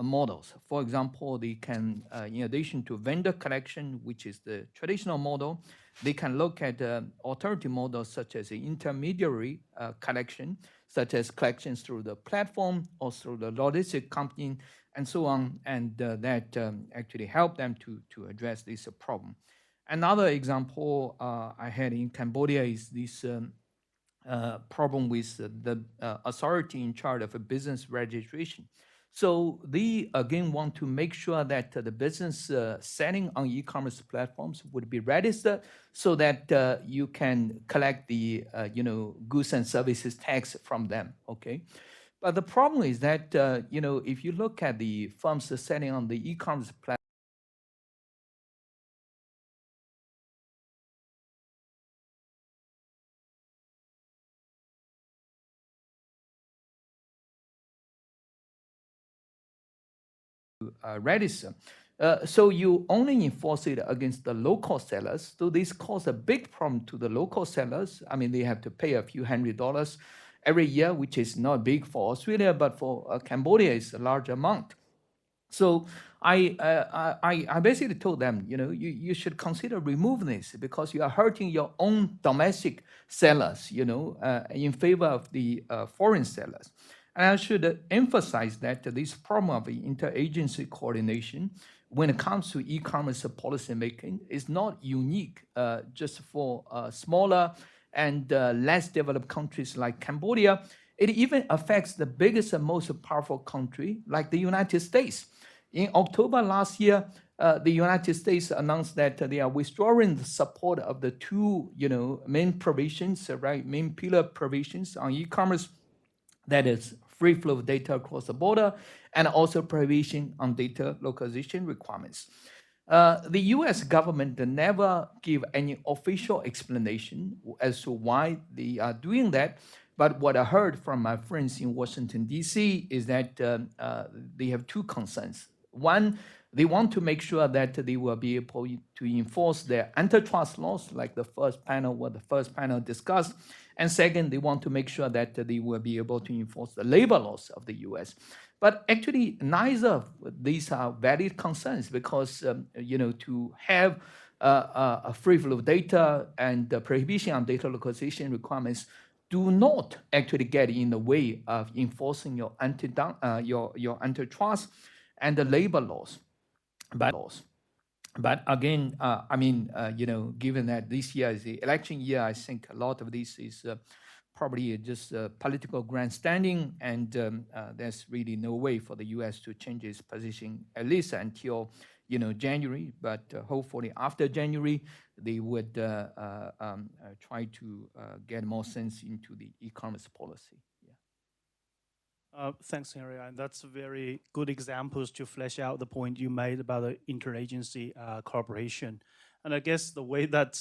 models. For example, they can, in addition to vendor collection, which is the traditional model, they can look at alternative models such as intermediary collection, such as collections through the platform or through the logistic company, and so on, and that actually help them to address this problem. Another example I had in Cambodia is this problem with the authority in charge of a business registration. So they again want to make sure that the business selling on e-commerce platforms would be registered, so that you can collect the goods and services tax from them. Okay. But the problem is that, if you look at the firms selling on the e-commerce platform, register. So you only enforce it against the local sellers. So this causes a big problem to the local sellers. I mean, they have to pay a few $100 every year, which is not big for Australia, but for Cambodia, it's a large amount. So I basically told them, you should consider removing this, because you are hurting your own domestic sellers, in favor of the foreign sellers. And I should emphasize that this problem of interagency coordination when it comes to e-commerce policy making is not unique just for smaller and less developed countries like Cambodia. It even affects the biggest and most powerful country like the United States. In October last year, the United States announced that they are withdrawing the support of the two, main provisions, main pillar provisions on e-commerce, that is free flow of data across the border, and also prohibition on data localization requirements. The US government never give any official explanation as to why they are doing that. But what I heard from my friends in Washington, D.C. is that they have two concerns. One, they want to make sure that they will be able to enforce their antitrust laws, like the first panel discussed. And second, they want to make sure that they will be able to enforce the labor laws of the US. But actually, neither of these are valid concerns, because, to have a free flow of data and the prohibition on data localization requirements do not actually get in the way of enforcing your antitrust and the labor laws. But again, given that this year is the election year, I think a lot of this is probably just political grandstanding, and there's really no way for the U.S. to change its position, at least until January. But hopefully after January, they would try to get more sense into the e-commerce policy.
Thanks, Henry. And that's very good examples to flesh out the point you made about the interagency cooperation. And I guess the way that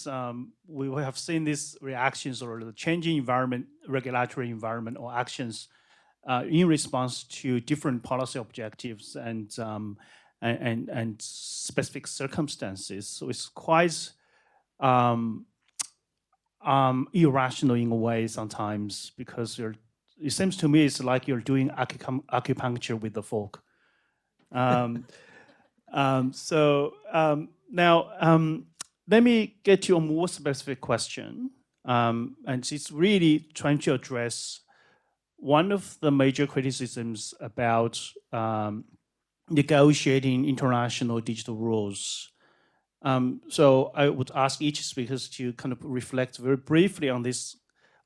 we have seen these reactions or the changing environment, regulatory environment or actions in response to different policy objectives and specific circumstances. So it's quite irrational in a way sometimes, because it seems to me it's like you're doing acupuncture with the fork. Now, let me get to a more specific question. And it's really trying to address one of the major criticisms about negotiating international digital rules. So I would ask each speaker to kind of reflect very briefly on this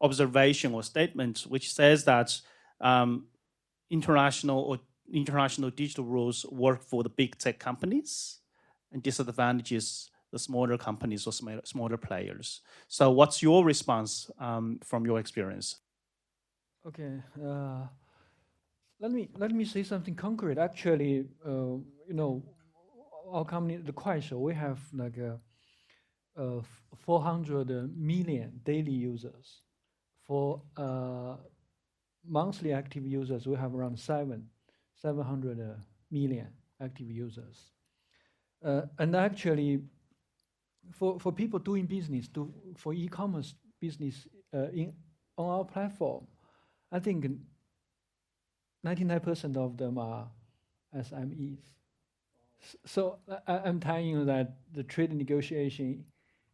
observation or statement, which says that international or international digital rules work for the big tech companies and disadvantages the smaller companies or smaller players. So what's your response from your experience?
Okay, let me say something concrete. Actually, our company, the Kuaishou, we have like 400 million daily users. For monthly active users, we have around 700 million active users. And actually, for people doing business, for e-commerce business on our platform, I think 99% of them are SMEs. So I'm telling you that the trade negotiation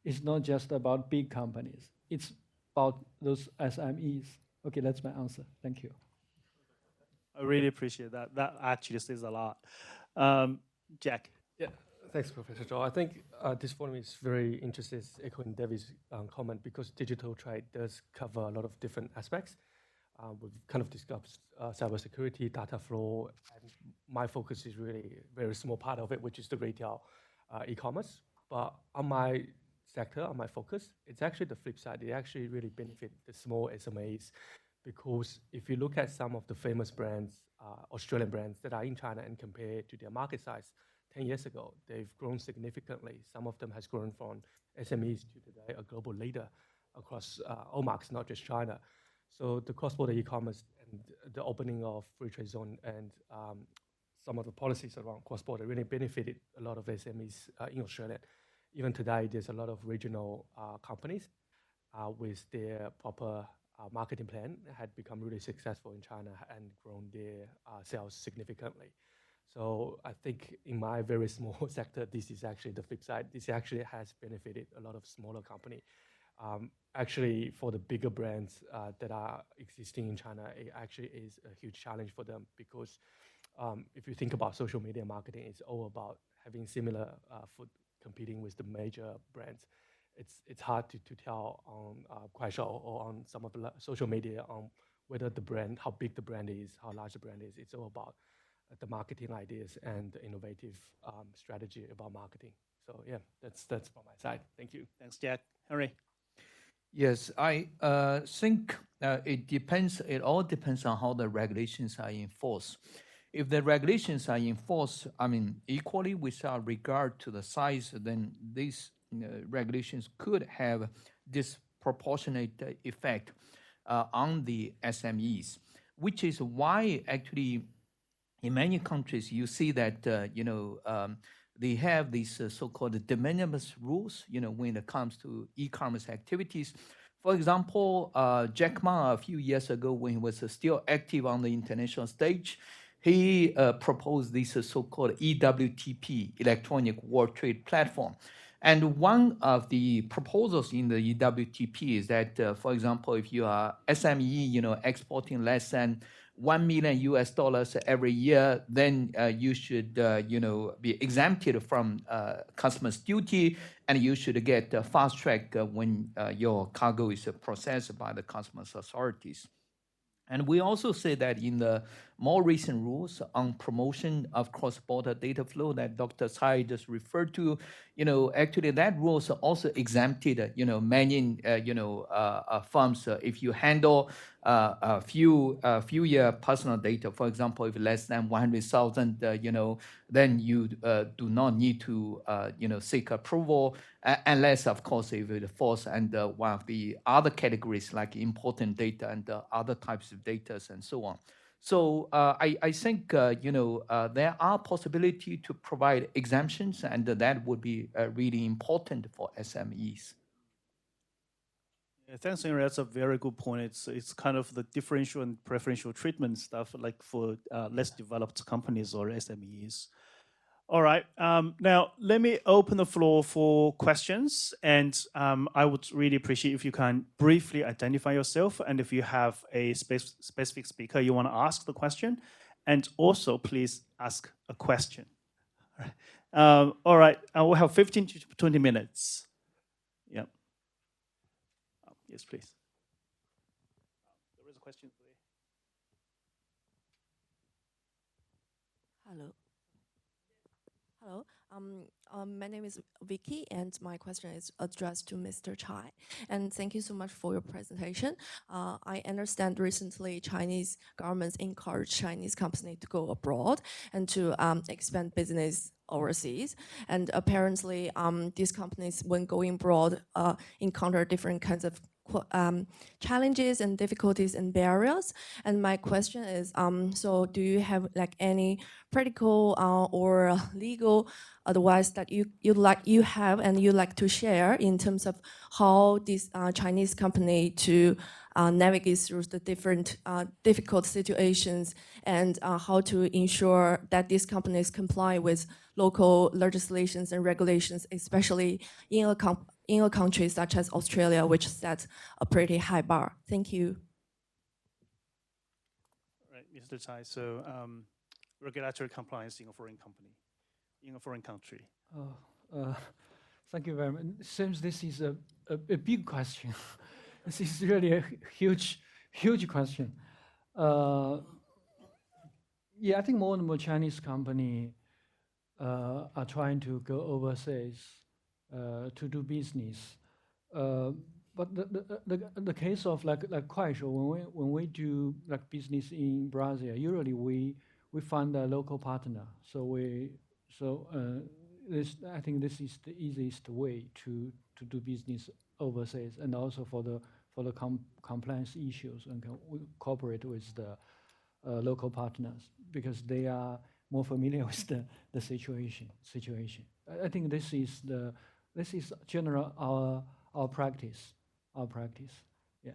is not just about big companies. It's about those SMEs. Okay, that's my answer. Thank you.
I really appreciate that. That actually says a lot. Jack.
Yeah, thanks, Professor Zhou. I think this forum is very interesting, echoing David's comment, because digital trade does cover a lot of different aspects. We've kind of discussed cybersecurity, data flow, and my focus is really a very small part of it, which is the retail e-commerce. But on my sector, on my focus, it's actually the flip side. It actually really benefit the small SMEs, because if you look at some of the famous brands, Australian brands that are in China, and compare to their market size 10 years ago, they've grown significantly. Some of them has grown from SMEs to today a global leader across all markets, not just China. So the cross-border e-commerce and the opening of free trade zone and some of the policies around cross-border really benefited a lot of SMEs in Australia. Even today, there's a lot of regional companies with their proper marketing plan had become really successful in China and grown their sales significantly. So I think in my very small sector, this is actually the flip side. This actually has benefited a lot of smaller companies. Actually, for the bigger brands that are existing in China, it actually is a huge challenge for them, because if you think about social media marketing, it's all about having similar food competing with the major brands. It's hard to tell on Kuaishou or on some of the social media on whether the brand, how big the brand is, how large the brand is. It's all about the marketing ideas and the innovative strategy about marketing. So yeah, that's from my side. Thank you.
Thanks, Jack. Henry.
Yes, I think it depends. It all depends on how the regulations are enforced. If the regulations are enforced, I mean, equally without regard to the size, then these regulations could have disproportionate effect on the SMEs, which is why actually in many countries you see that they have these so-called de minimis rules, when it comes to e-commerce activities. For example, Jack Ma, a few years ago, when he was still active on the international stage, he proposed this so-called EWTP, Electronic World Trade Platform. And one of the proposals in the EWTP is that, for example, if you are SME, exporting less than $1 million every year, then you should, be exempted from customs duty, and you should get a fast track when your cargo is processed by the customs authorities. And we also say that in the more recent rules on promotion of cross-border data flow that Dr. Cai just referred to, actually that rules also exempted, many, firms. If you handle a few year personal data, for example, if less than 100,000, then you do not need to, seek approval, unless, of course, if it falls under one of the other categories like important data and other types of data and so on. So I think, there are possibility to provide exemptions, and that would be really important for SMEs.
Yeah, thanks, Henry. That's a very good point. It's kind of the differential and preferential treatment stuff, like for less developed companies or SMEs. All right. Now, let me open the floor for questions. And I would really appreciate if you can briefly identify yourself, and if you have a specific speaker you want to ask the question. And also, please ask a question. All right. We'll have 15 to 20 minutes. Yeah. Yes, please. There is a question.
Hello. Hello. My name is Vicky, and my question is addressed to Mr. Cai. And thank you so much for your presentation. I understand recently Chinese governments encourage Chinese companies to go abroad and to expand business overseas. And apparently, these companies, when going abroad, encounter different kinds of challenges and difficulties and barriers. And my question is, so do you have like any practical or legal advice that you have and you like to share in terms of how this Chinese company to navigate through the different difficult situations and how to ensure that these companies comply with local legislations and regulations, especially in a country such as Australia, which sets a pretty high bar. Thank you.
Right, Mr. Cai. So regulatory compliance in a foreign company, in a foreign country.
Thank you very much. It seems this is a big question. This is really a huge question. Yeah, I think more and more Chinese companies are trying to go overseas to do business. But the case of like Kuaishou, when we do like business in Brazil, usually we find a local partner. I think this is the easiest way to do business overseas, and also for the compliance issues, and we cooperate with the local partners because they are more familiar with the situation. I think this is general our practice. Yeah.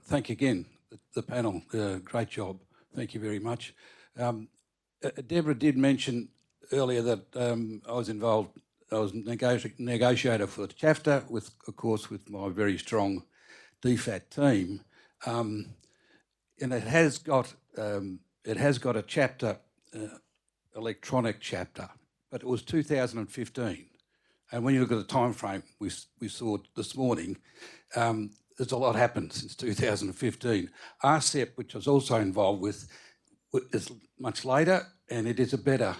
Thank you again, the panel. Great job. Thank you very much. Deborah did mention earlier that I was involved. I was negotiator for the chapter, with my very strong DFAT team, and it has got a chapter, electronic chapter, but it was 2015. And when you look at the time frame we saw this morning, there's a lot happened since 2015. RCEP, which I was also involved with, is much later, and it is a better,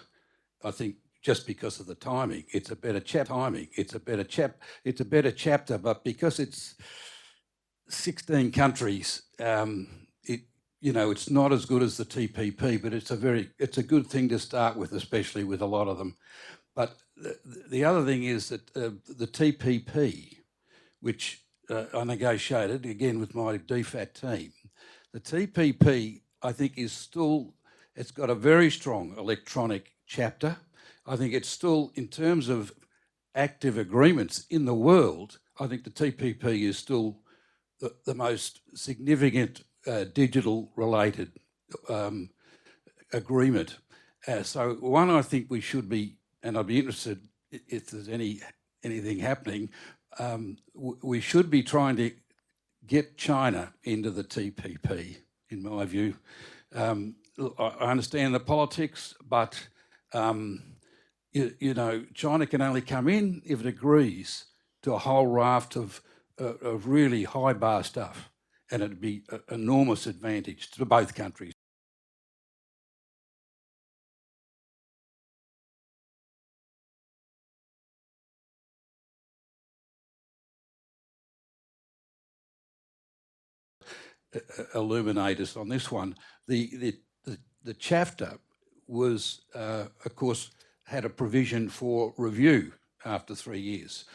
I think, just because of the timing, it's a better chapter, but because it's 16 countries, it's not as good as the TPP, but it's a good thing to start with, especially with a lot of them. But the other thing is that the TPP, which I negotiated again with my DFAT team, the TPP I think it's got a very strong electronic chapter. I think it's still, in terms of active agreements in the world, I think the TPP is still the most significant digital-related agreement. So one, I think we should be, and I'd be interested if there's anything happening, we should be trying to get China into the TPP, in my view. I understand the politics, but China can only come in if it agrees to a whole raft of really high bar stuff, and it'd be an enormous advantage to both countries. Illuminate us on this one. The chapter was, of course, had a provision for review after 3 years.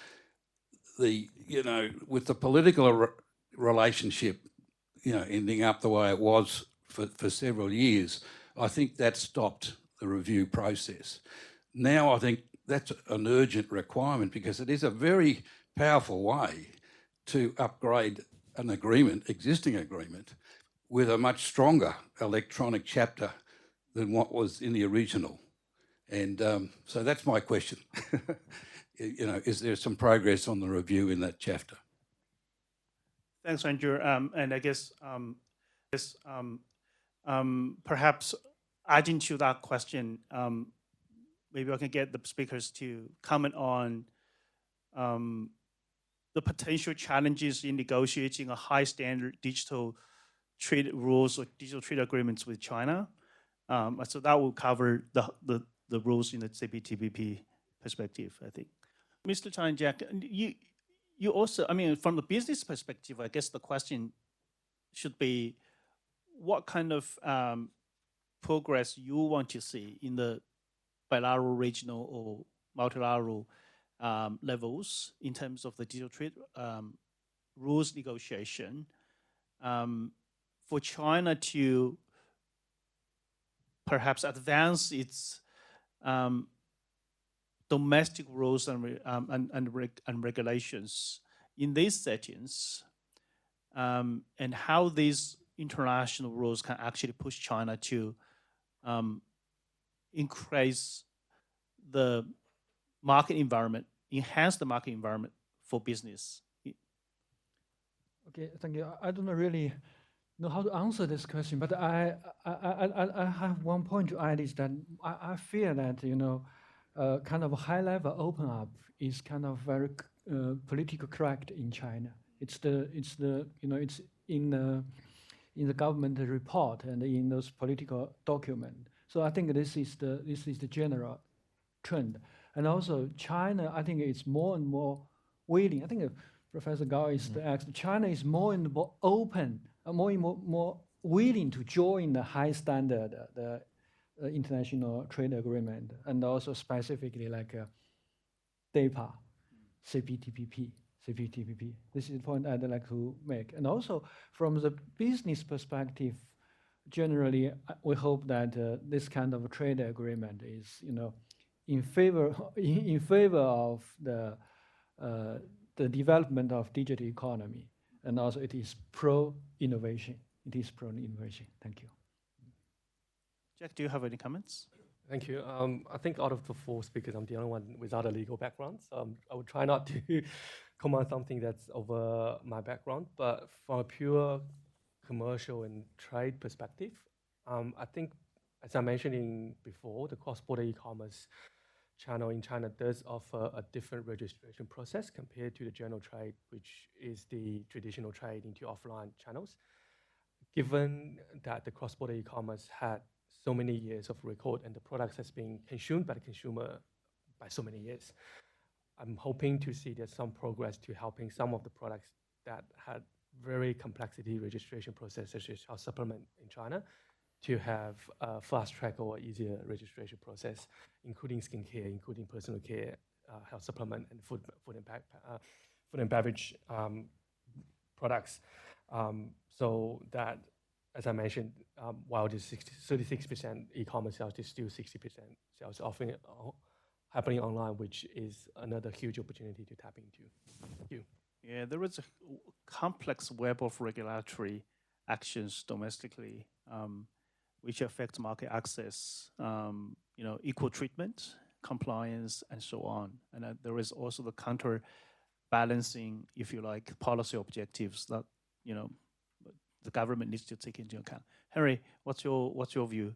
With the political relationship, ending up the way it was for several years, I think that stopped the review process. Now I think that's an urgent requirement, because it is a very powerful way to upgrade an existing agreement, with a much stronger electronic chapter than what was in the original. And so that's my question. Is there some progress on the review in that chapter?
Thanks, Andrew. And I guess perhaps adding to that question, maybe I can get the speakers to comment on the potential challenges in negotiating a high standard digital trade rules or digital trade agreements with China. So that will cover the rules in the CPTPP perspective, I think. Mr. Cai and Jack, you also, I mean, from the business perspective, I guess the question should be what kind of progress you want to see in the bilateral, regional, or multilateral levels in terms of the digital trade rules negotiation for China to perhaps advance its domestic rules and regulations in these settings, and how these international rules can actually push China to increase the market environment, enhance the market environment for business.
Okay, thank you. I don't really know how to answer this question, but I have one point to add is that I fear that, you know, kind of a high level open up is kind of very politically correct in China. It's in the government report and in those political documents. So I think this is the general trend. And also China, I think it's more and more willing. I think Professor Gao is the expert. China is more and more open, more willing to join the high standard, the international trade agreement, and also specifically like DFAT, CPTPP. This is the point I'd like to make. And also from the business perspective, generally, we hope that this kind of trade agreement is, you know, in favor of the development of digital economy, and also it is pro-innovation. It is pro-innovation. Thank you.
Jack, do you have any comments?
Thank you. I think out of the four speakers, I'm the only one without a legal background, so I would try not to comment something that's over my background. But from a pure commercial and trade perspective, I think, as I mentioned before, the cross-border e-commerce channel in China does offer a different registration process compared to the general trade, which is the traditional trade into offline channels. Given that the cross-border e-commerce had so many years of record and the products has been consumed by the consumer by so many years, I'm hoping to see there's some progress to helping some of the products that had very complexity registration processes, such as health supplement in China, to have a fast track or easier registration process, including skincare, including personal care, health supplement, and food and beverage products. So that, as I mentioned, while the 36% e-commerce sales is still 60% sales offering happening online, which is another huge opportunity to tap into. Thank you.
Yeah, there is a complex web of regulatory actions domestically, which affect market access, you know, equal treatment, compliance, and so on. And there is also the counterbalancing, if you like, policy objectives that, you know, the government needs to take into account. Henry, what's your view?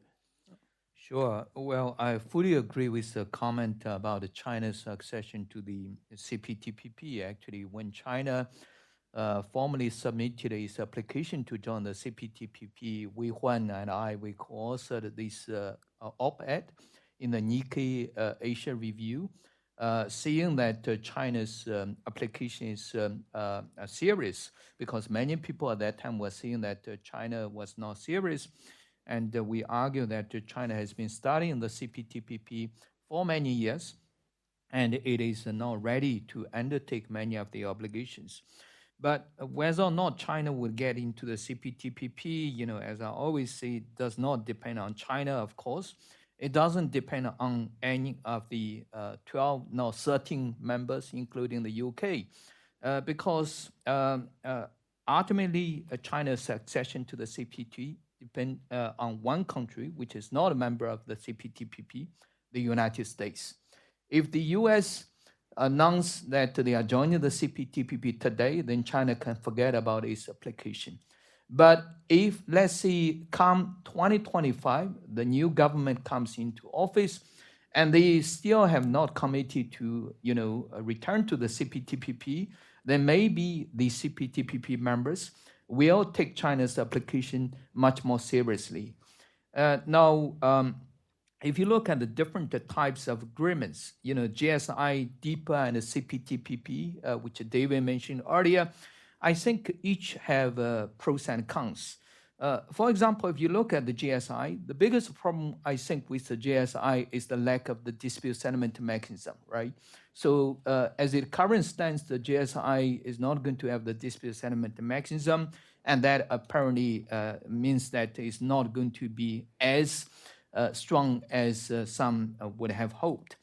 Sure. Well, I fully agree with the comment about China's accession to the CPTPP. Actually, when China formally submitted its application to join the CPTPP, Weihuan and we co-authored this op-ed in the Nikkei Asia Review, seeing that China's application is serious, because many people at that time were saying that China was not serious. And we argue that China has been studying the CPTPP for many years, and it is now ready to undertake many of the obligations. But whether or not China will get into the CPTPP, you know, as I always say, does not depend on China, of course. It doesn't depend on any of the 13 members, including the UK, because ultimately China's accession to the CPT depend on one country, which is not a member of the CPTPP, the United States. If the US announce that they are joining the CPTPP today, then China can forget about its application. But if, let's say, come 2025, the new government comes into office, and they still have not committed to, return to the CPTPP, then maybe the CPTPP members will take China's application much more seriously. Now, if you look at the different types of agreements, GSI, DPA, and the CPTPP, which David mentioned earlier, I think each have pros and cons. For example, if you look at the GSI, the biggest problem, I think, with the GSI is the lack of the dispute settlement mechanism, right? So as it currently stands, the GSI is not going to have the dispute settlement mechanism, and that apparently means that it's not going to be as strong as some would have hoped.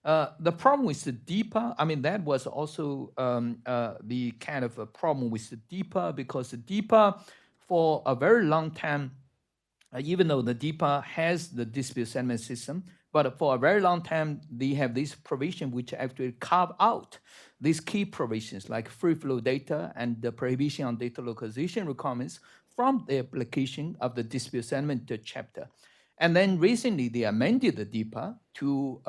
The problem with the DPA, I mean, that was also the kind of a problem with the DPA, because the DPA, for a very long time, even though the DPA has the dispute settlement system, but for a very long time, they have this provision which actually carve out these key provisions like free flow data and the prohibition on data localization requirements from the application of the dispute settlement chapter. And then recently, they amended the DPA to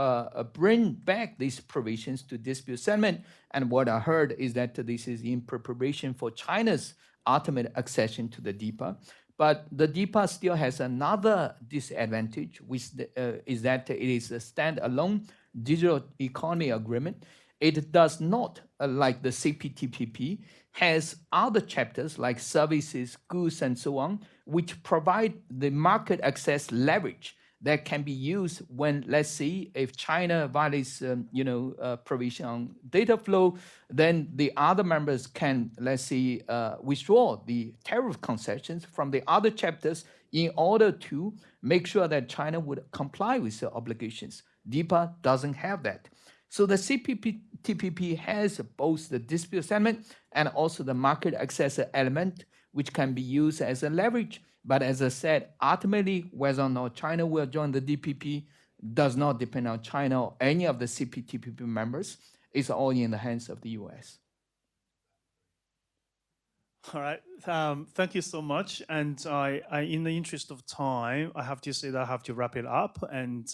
bring back these provisions to dispute settlement. And what I heard is that this is in preparation for China's ultimate accession to the DPA. But the DPA still has another disadvantage, which is that it is a standalone digital economy agreement. It does not, like the CPTPP, has other chapters like services, goods, and so on, which provide the market access leverage that can be used when, let's say, if China violates, provision on data flow, then the other members can, let's say, withdraw the tariff concessions from the other chapters in order to make sure that China would comply with the obligations. DPA doesn't have that. So the CPTPP has both the dispute settlement and also the market access element, which can be used as a leverage. But as I said, ultimately, whether or not China will join the DPP does not depend on China or any of the CPTPP members. It's all in the hands of the US.
All right. Thank you so much. And I, in the interest of time, I have to say that I have to wrap it up. And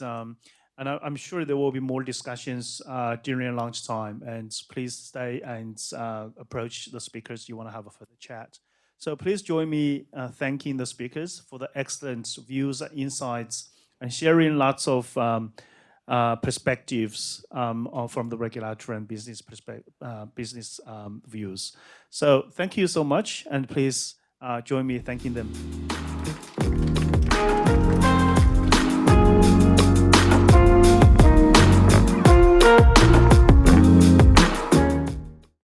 I'm sure there will be more discussions during lunchtime. And please stay and approach the speakers you want to have a further chat. So please join me thanking the speakers for the excellent views and insights and sharing lots of perspectives from the regulatory and business views. So thank you so much, and please join me thanking them.